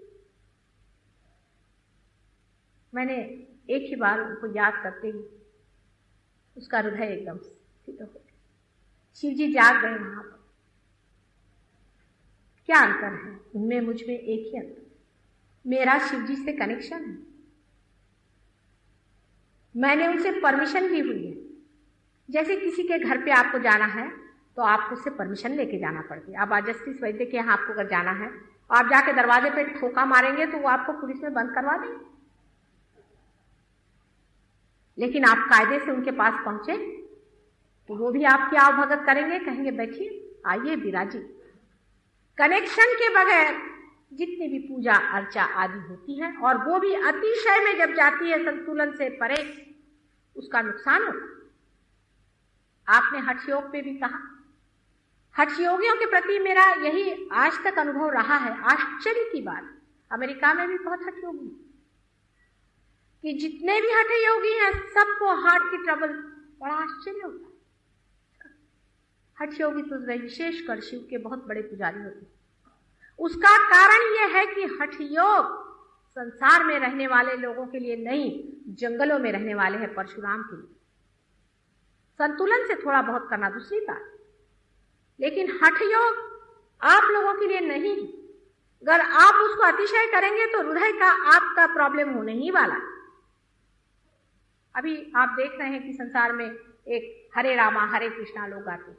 मैंने एक ही बार उनको याद करते ही उसका हृदय एकदम स्थिर हो गया। शिव जी जाग गए वहां पर। क्या अंतर है उनमें, मुझ में एक ही अंतर, मेरा शिव जी से कनेक्शन है। मैंने उनसे परमिशन ली हुई है। जैसे किसी के घर पे आपको जाना है तो आपको उससे परमिशन लेके जाना पड़ती है। अब आज जस्टिस वैद्य के यहाँ आपको अगर जाना है, आप जाके दरवाजे पे ठोका मारेंगे तो वो आपको पुलिस में बंद करवा देंगे। लेकिन आप कायदे से उनके पास पहुंचे तो वो भी आपकी आवभगत करेंगे, कहेंगे बैठिए, आइए विराजी। कनेक्शन के बगैर जितनी भी पूजा अर्चा आदि होती है, और वो भी अतिशय में जब जाती है, संतुलन से परे, उसका नुकसान होता। आपने हठ योग पे भी कहा, हठ योगियों के प्रति मेरा यही आज तक अनुभव रहा है। आश्चर्य की बात, अमेरिका में भी बहुत हठ योगी कि जितने भी हठ योगी हैं सबको हार्ट की ट्रबल, बड़ा आश्चर्य होता है। हठ योगी तो विशेषकर शिव के बहुत बड़े पुजारी होते हैं। उसका कारण यह है कि हठ योग संसार में रहने वाले लोगों के लिए नहीं, जंगलों में रहने वाले हैं परशुराम के लिए। संतुलन से थोड़ा बहुत करना दूसरी बात, लेकिन हठ योग आप लोगों के लिए नहीं। अगर आप उसको अतिशय करेंगे तो हृदय का आपका प्रॉब्लम होने ही वाला। अभी आप देख रहे हैं कि संसार में एक हरे रामा हरे कृष्णा लोग आते हैं।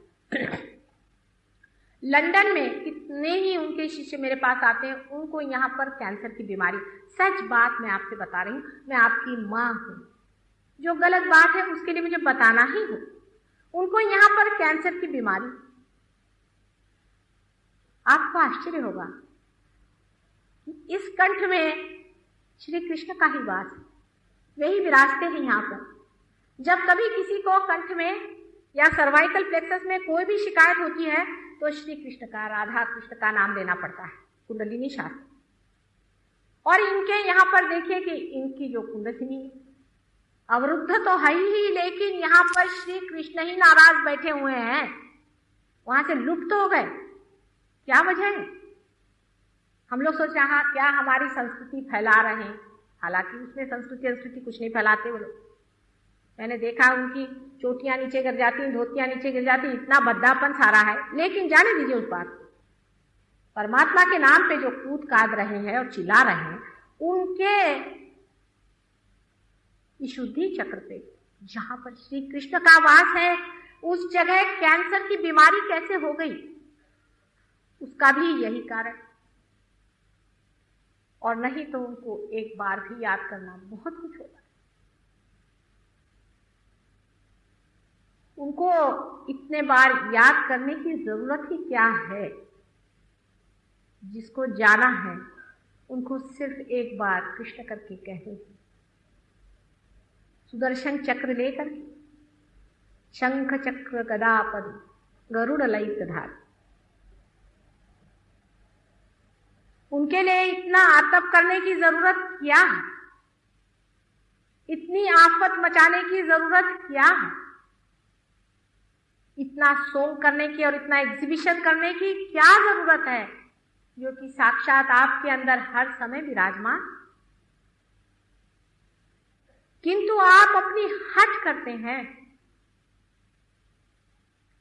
लंदन में कितने ही उनके शिष्य मेरे पास आते हैं, उनको यहाँ पर कैंसर की बीमारी, सच बात मैं आपसे बता रही हूँ, मैं आपकी माँ हूँ, जो गलत बात है उसके लिए मुझे बताना ही हो। उनको यहाँ पर कैंसर की बीमारी, आपको आश्चर्य होगा कि इस कंठ में श्री कृष्ण का ही वास है, वही विराजते हैं यहाँ पर। जब कभी किसी को कंठ में या सर्वाइकल प्लेक्सस में कोई भी शिकायत होती है तो श्री कृष्ण का, राधा कृष्ण का नाम लेना पड़ता है, कुंडलिनी शास्त्र। और इनके यहाँ पर देखिए कि इनकी जो कुंडलिनी अवरुद्ध तो है ही, लेकिन यहाँ पर श्री कृष्ण ही नाराज बैठे हुए हैं, वहां से लुप्त हो गए। क्या वजह है? हम लोग सोच रहे हैं क्या हमारी संस्कृति फैला रहे हैं, हालांकि उसमें संस्कृति कुछ नहीं फैलाते वो लोग। मैंने देखा उनकी चोटियां नीचे गिर जाती, धोतियां नीचे गिर जाती, इतना भद्दापन सारा है। लेकिन जाने दीजिए उस बात को, परमात्मा के नाम पे जो कूद काद रहे हैं और चिल्ला रहे हैं, उनके शुद्धि चक्र पे जहां पर श्री कृष्ण का वास है, उस जगह कैंसर की बीमारी कैसे हो गई, उसका भी यही कारण। और नहीं तो उनको एक बार भी याद करना बहुत कुछ होता है। उनको इतने बार याद करने की जरूरत ही क्या है? जिसको जाना है उनको सिर्फ एक बार कृष्ण करके कहे, सुदर्शन चक्र लेकर, शंख चक्र गदा पद गरुड़ ललित धार। उनके लिए इतना आतप करने की जरूरत क्या है? इतनी आफत मचाने की जरूरत क्या है? इतना सोंग करने की और इतना एग्जीबिशन करने की क्या जरूरत है, जो कि साक्षात आपके अंदर हर समय विराजमान। किंतु आप अपनी हट करते हैं।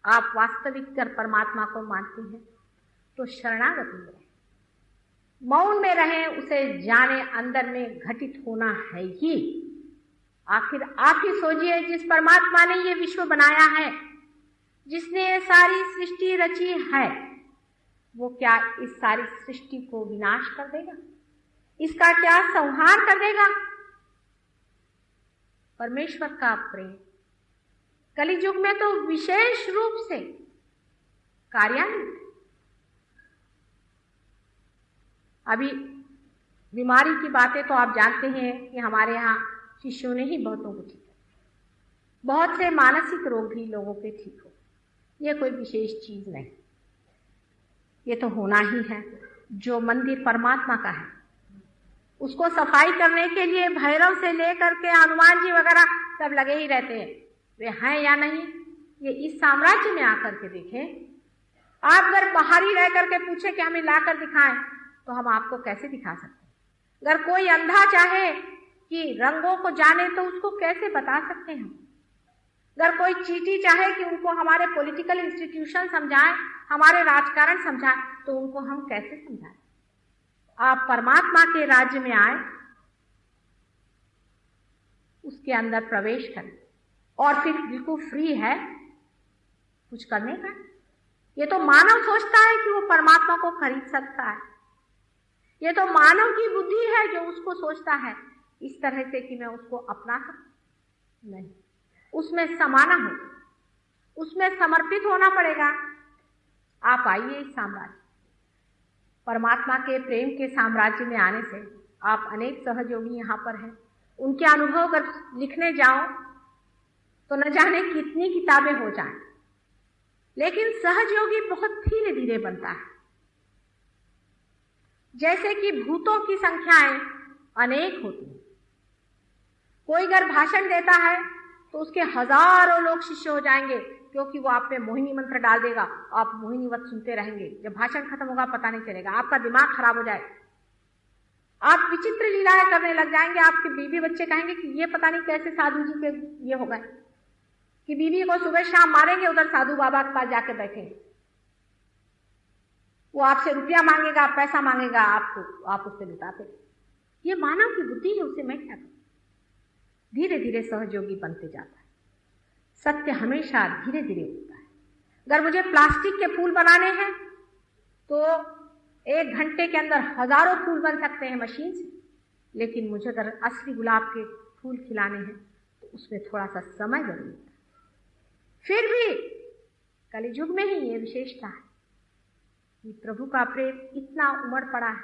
आप वास्तविक कर परमात्मा को मानते हैं तो शरणागति में रहें, मौन में रहें, उसे जाने अंदर में घटित होना है ही। आखिर आप ही सोचिए, जिस परमात्मा ने ये विश्व बनाया है, जिसने सारी सृष्टि रची है, वो क्या इस सारी सृष्टि को विनाश कर देगा? इसका क्या संहार कर देगा? परमेश्वर का प्रेम कलियुग में तो विशेष रूप से कार्यान्वित। अभी बीमारी की बातें तो आप जानते हैं कि हमारे यहाँ शिष्यों ने ही बहुतों को ठीक किया। बहुत से मानसिक रोग भी लोगों के ठीक हो, ये कोई विशेष चीज नहीं, ये तो होना ही है। जो मंदिर परमात्मा का है उसको सफाई करने के लिए भैरव से लेकर के हनुमान जी वगैरह सब लगे ही रहते हैं। वे हैं या नहीं, ये इस साम्राज्य में आकर के देखें। आप अगर बाहरी रह करके पूछे कि हमें ला कर दिखाएं, तो हम आपको कैसे दिखा सकते हैं? अगर कोई अंधा चाहे कि रंगों को जाने तो उसको कैसे बता सकते हैं हम? अगर कोई चीटी चाहे कि उनको हमारे पॉलिटिकल इंस्टीट्यूशन समझाएं, हमारे राजकारण समझाएं, तो उनको हम कैसे समझाएं? आप परमात्मा के राज्य में आए, उसके अंदर प्रवेश करें और फिर बिल्कुल फ्री है कुछ करने का। ये तो मानव सोचता है कि वो परमात्मा को खरीद सकता है। ये तो मानव की बुद्धि है जो उसको सोचता है इस तरह से कि मैं उसको अपना सकूं। नहीं, उसमें समाना हो, उसमें समर्पित होना पड़ेगा। आप आइए इस साम्राज्य, परमात्मा के प्रेम के साम्राज्य में आने से आप अनेक सहयोगी यहाँ पर हैं, उनके अनुभव अगर लिखने जाओ तो न जाने कितनी किताबें हो जाएं, लेकिन सहयोगी बहुत धीरे धीरे बनता है। जैसे कि भूतों की संख्याएं अनेक होती हैं। कोई अगर भाषण देता है तो उसके हजारों लोग शिष्य हो जाएंगे, क्योंकि वो आप पे मोहिनी मंत्र डाल देगा, आप मोहिनीवत सुनते रहेंगे। जब भाषण खत्म होगा पता नहीं चलेगा, आपका दिमाग खराब हो जाएगा, आप विचित्र लीलाएं करने लग जाएंगे। आपके बीवी बच्चे कहेंगे कि ये पता नहीं कैसे साधु जी के ये हो गए कि बीवी को सुबह शाम मारेंगे, उधर साधु बाबा के पास जाके बैठेंगे। वो आपसे रुपया मांगेगा, पैसा मांगेगा, आप उससे लुटाते। ये मानव की बुद्धि है, उसे मैं क्या करूं? धीरे धीरे सहयोगी बनते जाता है। सत्य हमेशा धीरे धीरे होता है। अगर मुझे प्लास्टिक के फूल बनाने हैं तो 1 घंटे के अंदर हजारों फूल बन सकते हैं मशीन से, लेकिन मुझे अगर असली गुलाब के फूल खिलाने हैं तो उसमें थोड़ा सा समय जरूरी है। फिर भी कलियुग में ही ये विशेषता है। कि प्रभु का प्रेम इतना उमड़ पड़ा है,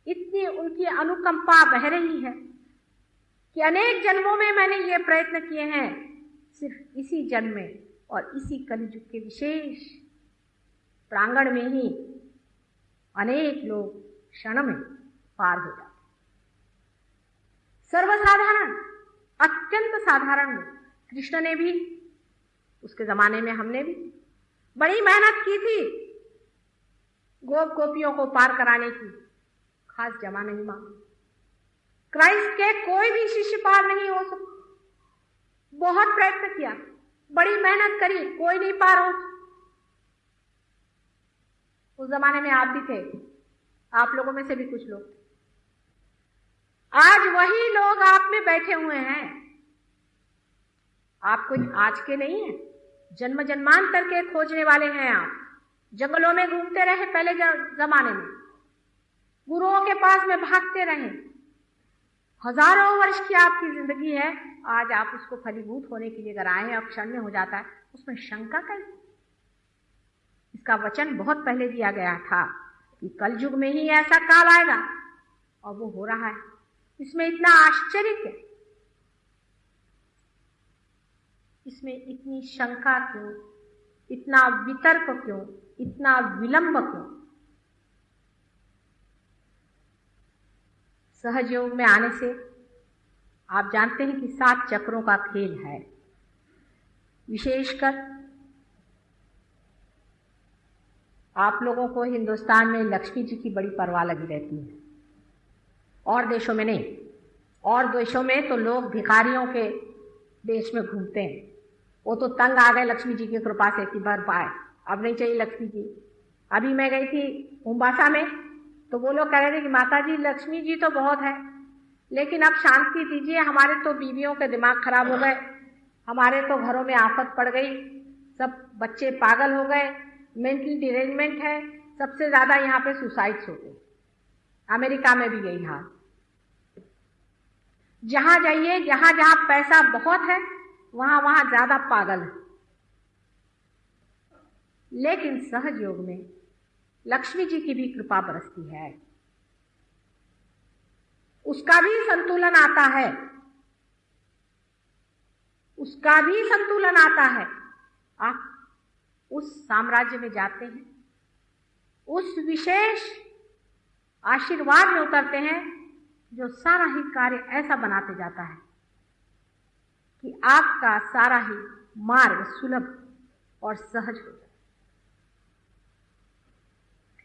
इतनी उनकी अनुकंपा बह रही है कि अनेक जन्मों में मैंने ये प्रयत्न किए हैं, सिर्फ इसी जन्म में और इसी कलियुग के विशेष प्रांगण में ही अनेक लोग क्षण में पार हो जाते। सर्वसाधारण, अत्यंत साधारण लोग। कृष्ण ने भी, उसके जमाने में हमने भी बड़ी मेहनत की थी गोप गोपियों को पार कराने की, खास जमा नहीं मांगा। क्राइस्ट के कोई भी शिष्य पार नहीं हो सकता। बहुत प्रयत्न किया, बड़ी मेहनत करी, कोई नहीं पार हो। उस जमाने में आप भी थे, आप लोगों में से भी कुछ लोग। आज वही लोग आप में बैठे हुए हैं। आप कोई आज के नहीं है, जन्म जन्मांतर के खोजने वाले हैं। आप जंगलों में घूमते रहे पहले जमाने में, गुरुओं के पास में भागते रहे। हजारों वर्ष की आपकी जिंदगी है, आज आप उसको फलीभूत होने के लिए अगर आए हैं, अब क्षण में हो जाता है, उसमें शंका कैसे? इसका वचन बहुत पहले दिया गया था कि कलयुग में ही ऐसा काल आएगा, और वो हो रहा है। इसमें इतना आश्चर्य क्या? इसमें इतनी शंका क्यों, इतना वितर्क क्यों, इतना विलंब क्यों? सहज योग में आने से आप जानते हैं कि 7 चक्रों का खेल है। विशेषकर आप लोगों को हिंदुस्तान में लक्ष्मी जी की बड़ी परवाह लगी रहती है, और देशों में नहीं। और देशों में तो लोग भिखारियों के देश में घूमते हैं, वो तो तंग आ गए लक्ष्मी जी की कृपा से कि भर पाए, अब नहीं चाहिए लक्ष्मी जी। अभी मैं गई थी मोम्बासा में, तो वो लोग कह रहे थे कि माता जी लक्ष्मी जी तो बहुत है, लेकिन अब शांति दीजिए, हमारे तो बीवियों के दिमाग खराब हो गए, हमारे तो घरों में आफत पड़ गई, सब बच्चे पागल हो गए, मेंटल डिरेंजमेंट है, सबसे ज्यादा यहाँ पे सुसाइड्स हो गए। अमेरिका में भी यही हाल। जहां जाइए, जहां जहां पैसा बहुत है, वहां वहां ज्यादा पागल है। लेकिन सहज योग में लक्ष्मी जी की भी कृपा बरसती है, उसका भी संतुलन आता है, उसका भी संतुलन आता है। आप उस साम्राज्य में जाते हैं, उस विशेष आशीर्वाद में उतरते हैं जो सारा ही कार्य ऐसा बनाते जाता है कि आपका सारा ही मार्ग सुलभ और सहज हो जाए।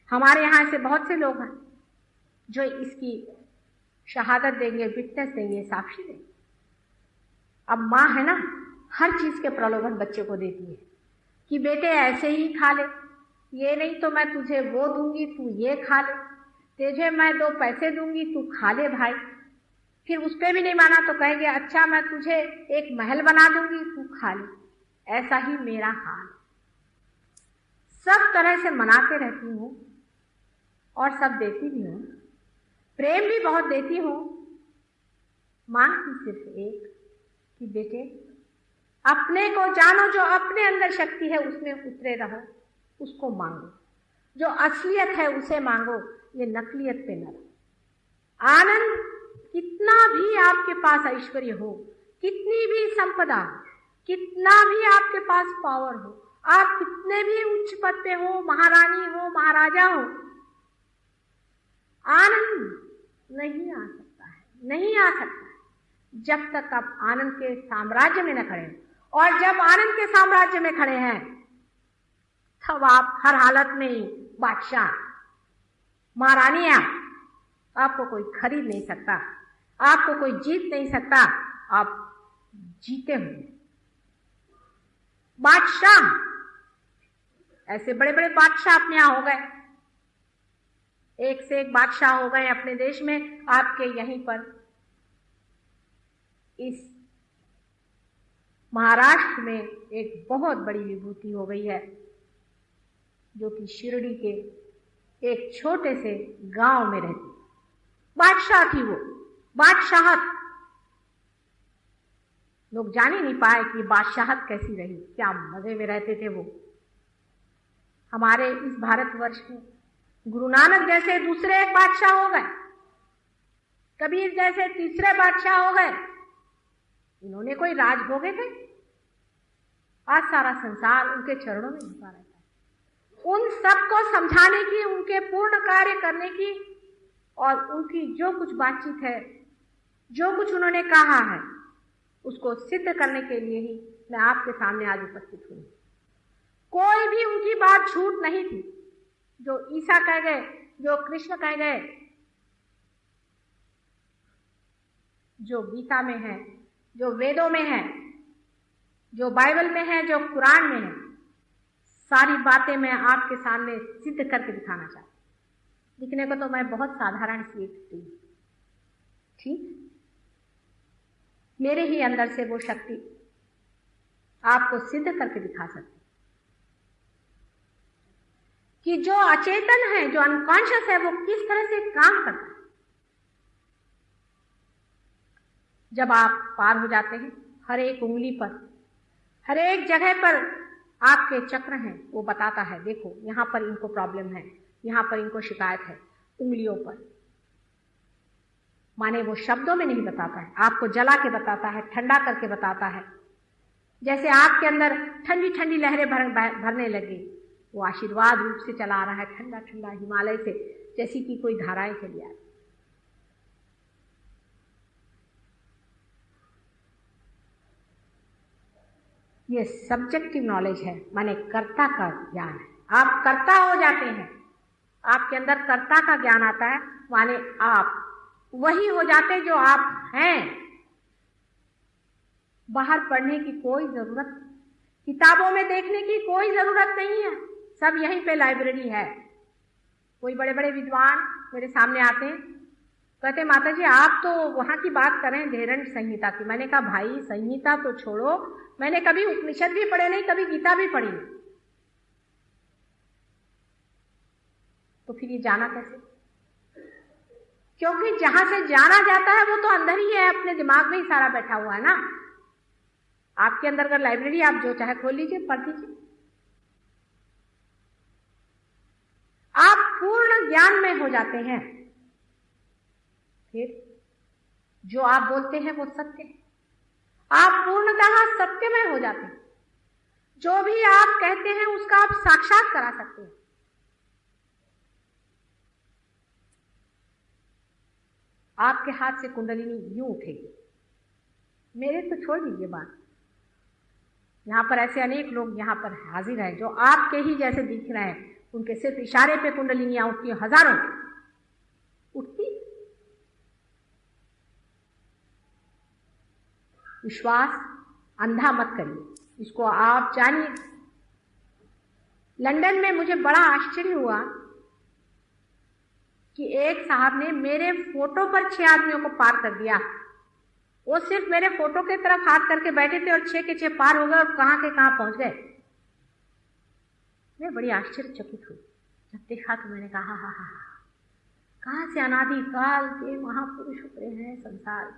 हमारे यहां ऐसे बहुत से लोग हैं जो इसकी शहादत देंगे, विटनेस देंगे, साक्षी देंगे। अब माँ है ना, हर चीज के प्रलोभन बच्चे को देती है कि बेटे ऐसे ही खा ले, ये नहीं तो मैं तुझे वो दूंगी, तू ये खा ले, तुझे मैं 2 पैसे दूंगी, तू खा ले भाई। फिर उस पर भी नहीं माना तो कहेंगे अच्छा मैं तुझे एक महल बना दूंगी, तू खा ले। ऐसा ही मेरा हाल, सब तरह से मनाते रहती हूँ और सब देती भी हूँ, प्रेम भी बहुत देती हूँ। मांगती सिर्फ एक कि बेटे अपने को जानो, जो अपने अंदर शक्ति है उसमें उतरे रहो, उसको मांगो, जो असलियत है उसे मांगो, ये नकलियत पे न रहो। आनंद, कितना भी आपके पास ऐश्वर्य हो, कितनी भी संपदा, कितना भी आपके पास पावर हो, आप कितने भी उच्च पद पे हो, महारानी हो, महाराजा हो, आनंद नहीं आ सकता है, नहीं आ सकता है जब तक आप आनंद के साम्राज्य में न खड़े हो। और जब आनंद के साम्राज्य में खड़े हैं तब आप हर हालत में ही बादशाह, महारानियां, आपको कोई खरीद नहीं सकता, आपको कोई जीत नहीं सकता, आप जीते हुए बादशाह। ऐसे बड़े बड़े बादशाह अपने यहां हो गए, एक से एक बादशाह हो गए अपने देश में। आपके यहीं पर इस महाराष्ट्र में एक बहुत बड़ी विभूति हो गई है, जो कि शिरडी के एक छोटे से गांव में रहती, बादशाह थी वो, बादशाहत। लोग जान ही नहीं पाए कि बादशाहत कैसी रही, क्या मजे में रहते थे वो। हमारे इस भारतवर्ष में गुरु नानक जैसे दूसरे एक बादशाह हो गए, कबीर जैसे तीसरे बादशाह हो गए, इन्होंने कोई राज भोगे थे? आज सारा संसार उनके चरणों में झुका रहता है। उन सबको समझाने की, उनके पूर्ण कार्य करने की और उनकी जो कुछ बातचीत है, जो कुछ उन्होंने कहा है, उसको सिद्ध करने के लिए ही मैं आपके सामने आज उपस्थित हुई। कोई भी उनकी बात झूठ नहीं थी। जो ईसा कह गए, जो कृष्ण कह गए, जो गीता में है, जो वेदों में है, जो बाइबल में है, जो कुरान में है, सारी बातें मैं आपके सामने सिद्ध करके दिखाना चाहती हूँ। दिखने को तो मैं बहुत साधारण सी एक स्त्री, ठीक, मेरे ही अंदर से वो शक्ति आपको सिद्ध करके दिखा सकती कि जो अचेतन है, जो अनकॉन्शियस है, वो किस तरह से काम करता है। जब आप पार हो जाते हैं, हर एक उंगली पर, हर एक जगह पर आपके चक्र हैं, वो बताता है देखो यहां पर इनको प्रॉब्लम है, यहां पर इनको शिकायत है, उंगलियों पर। माने वो शब्दों में नहीं बताता है, आपको जला के बताता है, ठंडा करके बताता है। जैसे आपके अंदर ठंडी ठंडी लहरें भरने लगी, वो आशीर्वाद रूप से चला आ रहा है, ठंडा ठंडा हिमालय से, जैसी कि कोई धाराएं चली आ रही। ये सब्जेक्टिव नॉलेज है, माने कर्ता का ज्ञान है। आप कर्ता हो जाते हैं, आपके अंदर कर्ता का ज्ञान आता है, माने आप वही हो जाते जो आप हैं। बाहर पढ़ने की कोई जरूरत, किताबों में देखने की कोई जरूरत नहीं है, सब यहीं पे लाइब्रेरी है। कोई बड़े बड़े विद्वान मेरे सामने आते हैं, कहते माता जी आप तो वहां की बात करें धेरंड संहिता की। मैंने कहा भाई संहिता तो छोड़ो, मैंने कभी उपनिषद भी पढ़े नहीं, कभी गीता भी पढ़ी नहीं, तो फिर ये जाना कैसे? क्योंकि जहां से जाना जाता है वो तो अंदर ही है, अपने दिमाग में ही सारा बैठा हुआ है ना। आपके अंदर अगर लाइब्रेरी, आप जो चाहे खोल लीजिए, पढ़ लीजिए। आप पूर्ण ज्ञान में हो जाते हैं, फिर जो आप बोलते हैं वो सत्य है। आप पूर्णतः सत्यमय हो जाते हैं। जो भी आप कहते हैं उसका आप साक्षात करा सकते हैं। आपके हाथ से कुंडलिनी यूं उठेगी। मेरे तो छोड़ दीजिए बात, यहां पर ऐसे अनेक लोग यहां पर हाजिर हैं जो आपके ही जैसे दिख रहे हैं, उनके सिर्फ इशारे पे कुंडलिनियां उठती, हजारों उठती। विश्वास अंधा मत करिए, इसको आप जानिए। लंदन में मुझे बड़ा आश्चर्य हुआ कि एक साहब ने मेरे फोटो पर 6 आदमियों को पार कर दिया। वो सिर्फ मेरे फोटो की तरफ हाथ करके बैठे थे और 6 के 6 पार हो गए और कहां के कहां पहुंच गए। मैं बड़ी आश्चर्यचकित हुई जब देखा, तो मैंने कहा हा हा हा, कहां से अनादि काल के महापुरुष उतरे हैं संसार,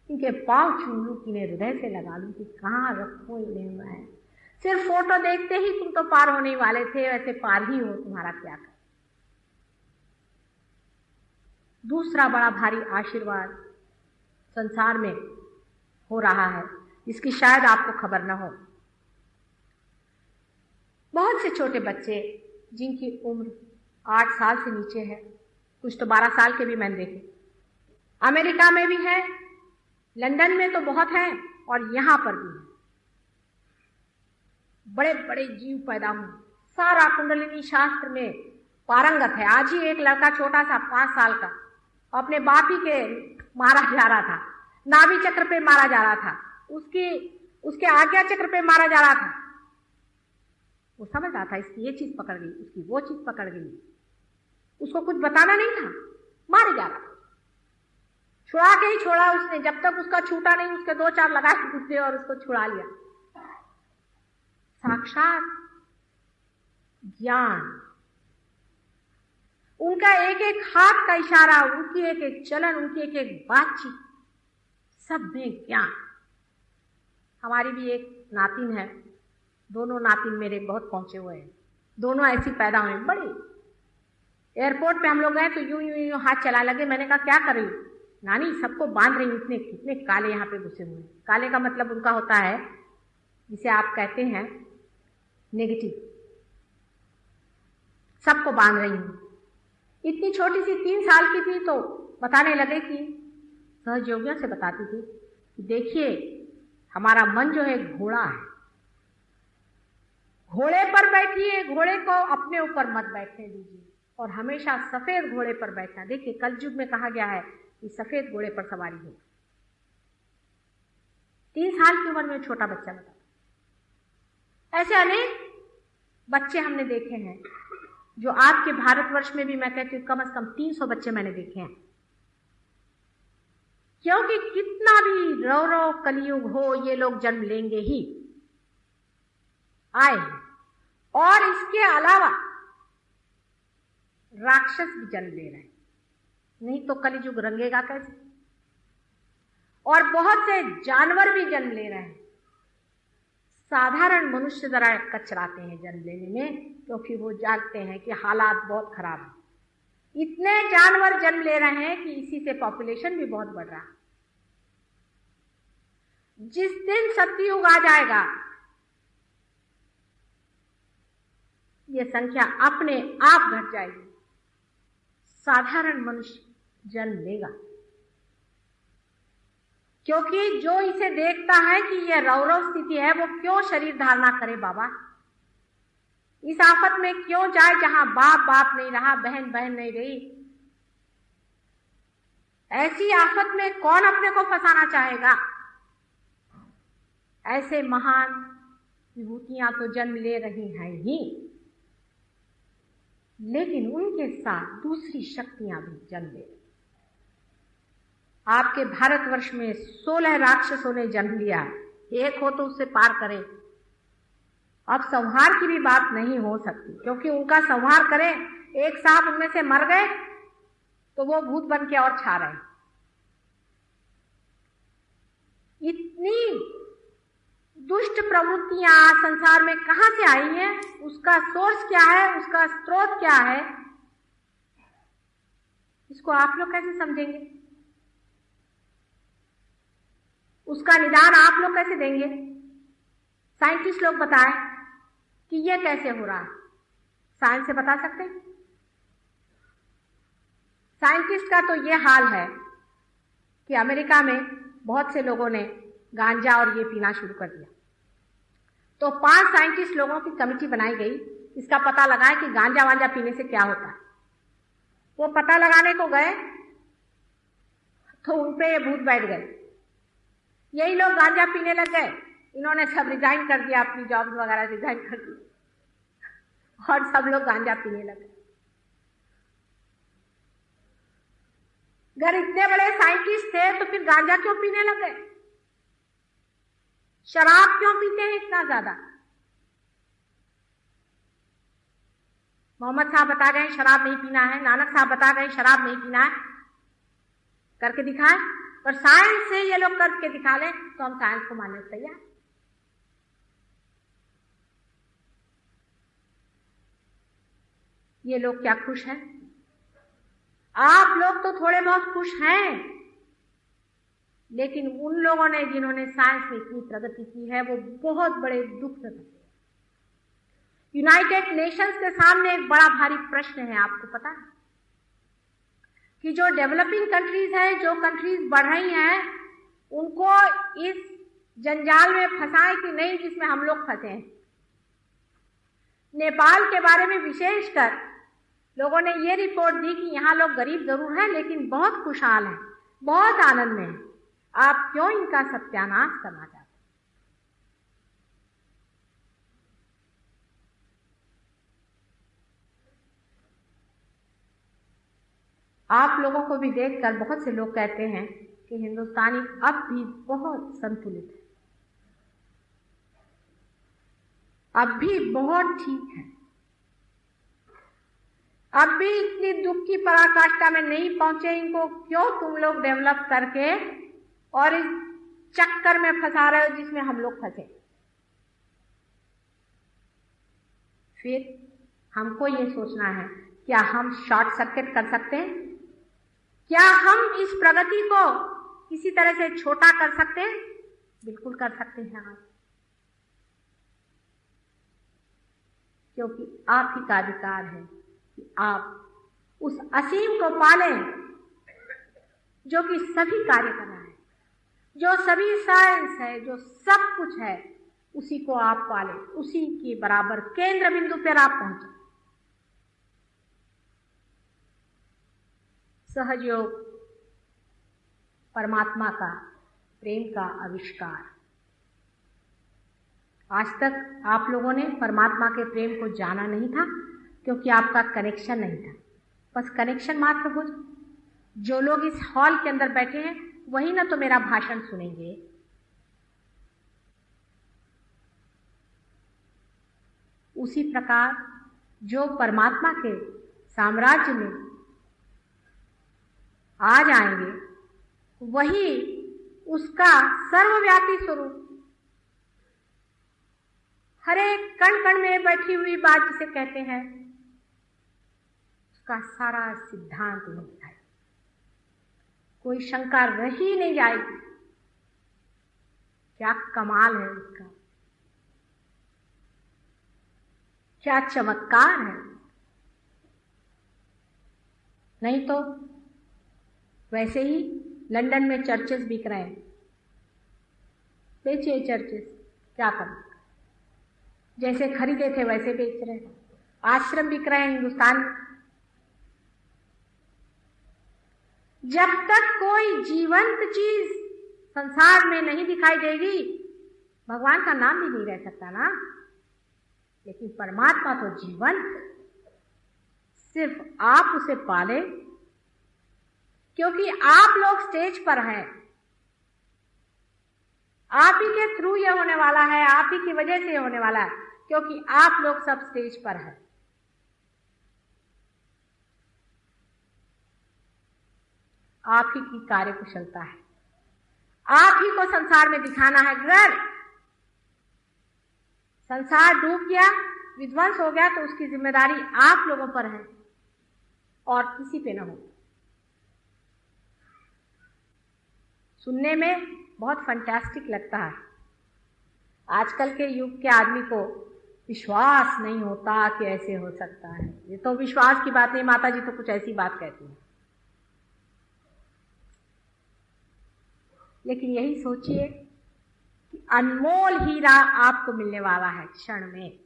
इनके पांव छू लूं कि इन्हें हृदय से लगा लूं कि कहां रखूं इन्हें मैं। सिर्फ फोटो देखते ही तुम तो पार होने वाले थे, वैसे पार ही हो, तुम्हारा क्या कर। दूसरा बड़ा भारी आशीर्वाद संसार में हो रहा है, जिसकी शायद आपको खबर न हो। बहुत से छोटे बच्चे जिनकी उम्र 8 साल से नीचे है, कुछ तो 12 साल के भी मैंने देखे, अमेरिका में भी है, लंदन में तो बहुत है और यहां पर भी है। बड़े बड़े जीव पैदा हुए, सारा कुंडलिनी शास्त्र में पारंगत है। आज ही एक लड़का छोटा सा 5 साल का अपने बाप ही के मारा जा रहा था, नाभि चक्र पे मारा जा रहा था, उसके आज्ञा चक्र पे मारा जा रहा था। वो समझ रहा था इसकी ये चीज पकड़ गई, उसकी वो चीज पकड़ गई, उसको कुछ बताना नहीं था, मारे जा रहा था। छुड़ा के ही छोड़ा उसने, जब तक उसका छूटा नहीं उसके 2-4 लगाए गुस्से और उसको छुड़ा लिया। साक्षात ज्ञान, उनका एक एक हाथ का इशारा, उनकी एक एक चलन, उनकी एक एक बातचीत, सब में ज्ञान। हमारी भी एक नातिन है, दोनों नातिन मेरे बहुत पहुंचे हुए हैं। दोनों ऐसी पैदा हुई बड़ी। एयरपोर्ट पे हम लोग गए तो यूं यूं यूं हाथ चला लगे। मैंने कहा क्या कर रही हूँ? नानी सबको बांध रही हूँ, इतने कितने काले यहाँ पे घुसे हुए। काले का मतलब उनका होता है जिसे आप कहते हैं नेगेटिव। सबको बांध रही हूँ। इतनी छोटी सी 3 साल की थी तो बताने लगे कि सहयोगियों से बताती थी, देखिए हमारा मन जो है घोड़ा है, घोड़े पर बैठिए, घोड़े को अपने ऊपर मत बैठने दीजिए और हमेशा सफेद घोड़े पर बैठना। देखिए कलयुग में कहा गया है कि सफेद घोड़े पर सवारी हो। 3 साल की उम्र में छोटा बच्चा बताता। ऐसे अनेक बच्चे हमने देखे हैं जो आपके भारतवर्ष में भी मैं कहती हूँ कम से कम 300 बच्चे मैंने देखे हैं। क्योंकि कितना भी रौ कलयुग हो ये लोग जन्म लेंगे ही, आए हैं। और इसके अलावा राक्षस भी जन्म ले रहे हैं, नहीं तो कलयुग रंगेगा कैसे। और बहुत से जानवर भी जन्म ले रहे हैं। साधारण मनुष्य जरा कचराते हैं जन्म लेने में, क्योंकि वो जानते हैं कि हालात बहुत खराब है। इतने जानवर जन्म ले रहे हैं कि इसी से पॉपुलेशन भी बहुत बढ़ रहा है। जिस दिन सतयुग आ जाएगा ये संख्या अपने आप घट जाएगी। साधारण मनुष्य जन्म लेगा, क्योंकि जो इसे देखता है कि यह रौरव स्थिति है वो क्यों शरीर धारणा करे बाबा। इस आफत में क्यों जाए जहां बाप बाप नहीं रहा, बहन बहन नहीं रही। ऐसी आफत में कौन अपने को फंसाना चाहेगा। ऐसे महान विभूतियां तो जन्म ले रही हैं ही, लेकिन उनके साथ दूसरी शक्तियां भी जन्म ले रही। आपके भारतवर्ष में 16 राक्षसों ने जन्म लिया, एक हो तो उससे पार करे। अब संहार की भी बात नहीं हो सकती, क्योंकि उनका संहार करें, एक सांप उनमें से मर गए तो वो भूत बन के और छा रहे। इतनी दुष्ट प्रवृत्तियां संसार में कहां से आई हैं, उसका सोर्स क्या है, उसका स्रोत क्या है, इसको आप लोग कैसे समझेंगे। उसका निदान आप लोग कैसे देंगे। साइंटिस्ट लोग बताएं कि यह कैसे हो रहा है। साइंस से बता सकते हैं। साइंटिस्ट का तो यह हाल है कि अमेरिका में बहुत से लोगों ने गांजा और ये पीना शुरू कर दिया, तो 5 साइंटिस्ट लोगों की कमेटी बनाई गई, इसका पता लगाए कि गांजा वांजा पीने से क्या होता है। वो पता लगाने को गए तो उन पे ये भूत बैठ गए। यही लोग गांजा पीने लग गए, इन्होंने सब रिजाइन कर दिया, अपनी जॉब वगैरह रिजाइन कर दी और सब लोग गांजा पीने लगे। अगर इतने बड़े साइंटिस्ट थे तो फिर गांजा क्यों पीने लग गए। शराब क्यों पीते हैं इतना ज्यादा। मोहम्मद साहब बता गए शराब नहीं पीना है, नानक साहब बता गए शराब नहीं पीना है, करके दिखाएं। और साइंस से ये लोग करके दिखा लें तो हम साइंस को मानने से तैयार। ये लोग क्या खुश हैं। आप लोग तो थोड़े बहुत खुश हैं, लेकिन उन लोगों ने जिन्होंने साइंस में इतनी प्रगति की है वो बहुत बड़े दुख में फंसे। यूनाइटेड नेशंस के सामने एक बड़ा भारी प्रश्न है, आपको पता है कि जो डेवलपिंग कंट्रीज हैं, जो कंट्रीज बढ़ रही हैं, उनको इस जंजाल में फंसाएं कि नहीं जिसमें हम लोग फंसे हैं। नेपाल के बारे में विशेषकर लोगों ने ये रिपोर्ट दी कि यहाँ लोग गरीब जरूर हैं लेकिन बहुत खुशहाल हैं, बहुत आनंद में हैं। आप क्यों इनका सत्यानाश करना चाहते हैं। आप लोगों को भी देखकर बहुत से लोग कहते हैं कि हिंदुस्तानी अब भी बहुत संतुलित है, अब भी बहुत ठीक है, अब भी इतनी दुख की पराकाष्ठा में नहीं पहुंचे। इनको क्यों तुम लोग डेवलप करके और इस चक्कर में फंसा रहे हो जिसमें हम लोग फंसे। फिर हमको ये सोचना है, क्या हम शॉर्ट सर्किट कर सकते हैं? क्या हम इस प्रगति को किसी तरह से छोटा कर सकते हैं? बिल्कुल कर सकते हैं आप, क्योंकि आप ही का अधिकार है कि आप उस असीम को पालें जो कि सभी कार्य कर रहा है, जो सभी साइंस है, जो सब कुछ है, उसी को आप पालें, उसी के बराबर केंद्र बिंदु पर आप पहुंचे। सहजयोग परमात्मा का प्रेम का आविष्कार। आज तक आप लोगों ने परमात्मा के प्रेम को जाना नहीं था, क्योंकि आपका कनेक्शन नहीं था। बस कनेक्शन मात्र हो। जो लोग इस हॉल के अंदर बैठे हैं वही ना तो मेरा भाषण सुनेंगे, उसी प्रकार जो परमात्मा के साम्राज्य में आ जाएंगे वही उसका सर्वव्यापी स्वरूप, हर एक कण कण में बैठी हुई बात जिसे कहते हैं, उसका सारा सिद्धांत नहीं दिखाई, कोई शंका रह ही नहीं जाएगी। क्या कमाल है उसका, क्या चमत्कार है। नहीं तो वैसे ही लंदन में चर्चेस बिक रहे हैं, बेचिए चर्चेस, क्या करें, जैसे खरीदे थे वैसे बेच रहे हैं। आश्रम बिक रहे हैं हिंदुस्तान में। जब तक कोई जीवंत चीज संसार में नहीं दिखाई देगी, भगवान का नाम भी नहीं रह सकता ना। लेकिन परमात्मा तो जीवंत, सिर्फ आप उसे पाले, क्योंकि आप लोग स्टेज पर हैं। आप ही के थ्रू ये होने वाला है, आप ही की वजह से होने वाला है, क्योंकि आप लोग सब स्टेज पर हैं। आप ही की कार्यकुशलता है, आप ही को संसार में दिखाना है। अगर संसार डूब गया, विध्वंस हो गया, तो उसकी जिम्मेदारी आप लोगों पर है और किसी पे न हो। सुनने में बहुत फैंटास्टिक लगता है। आजकल के युग के आदमी को विश्वास नहीं होता कि ऐसे हो सकता है। ये तो विश्वास की बात नहीं, माता जी तो कुछ ऐसी बात कहती हैं। लेकिन यही सोचिए कि अनमोल हीरा आपको मिलने वाला है क्षण में।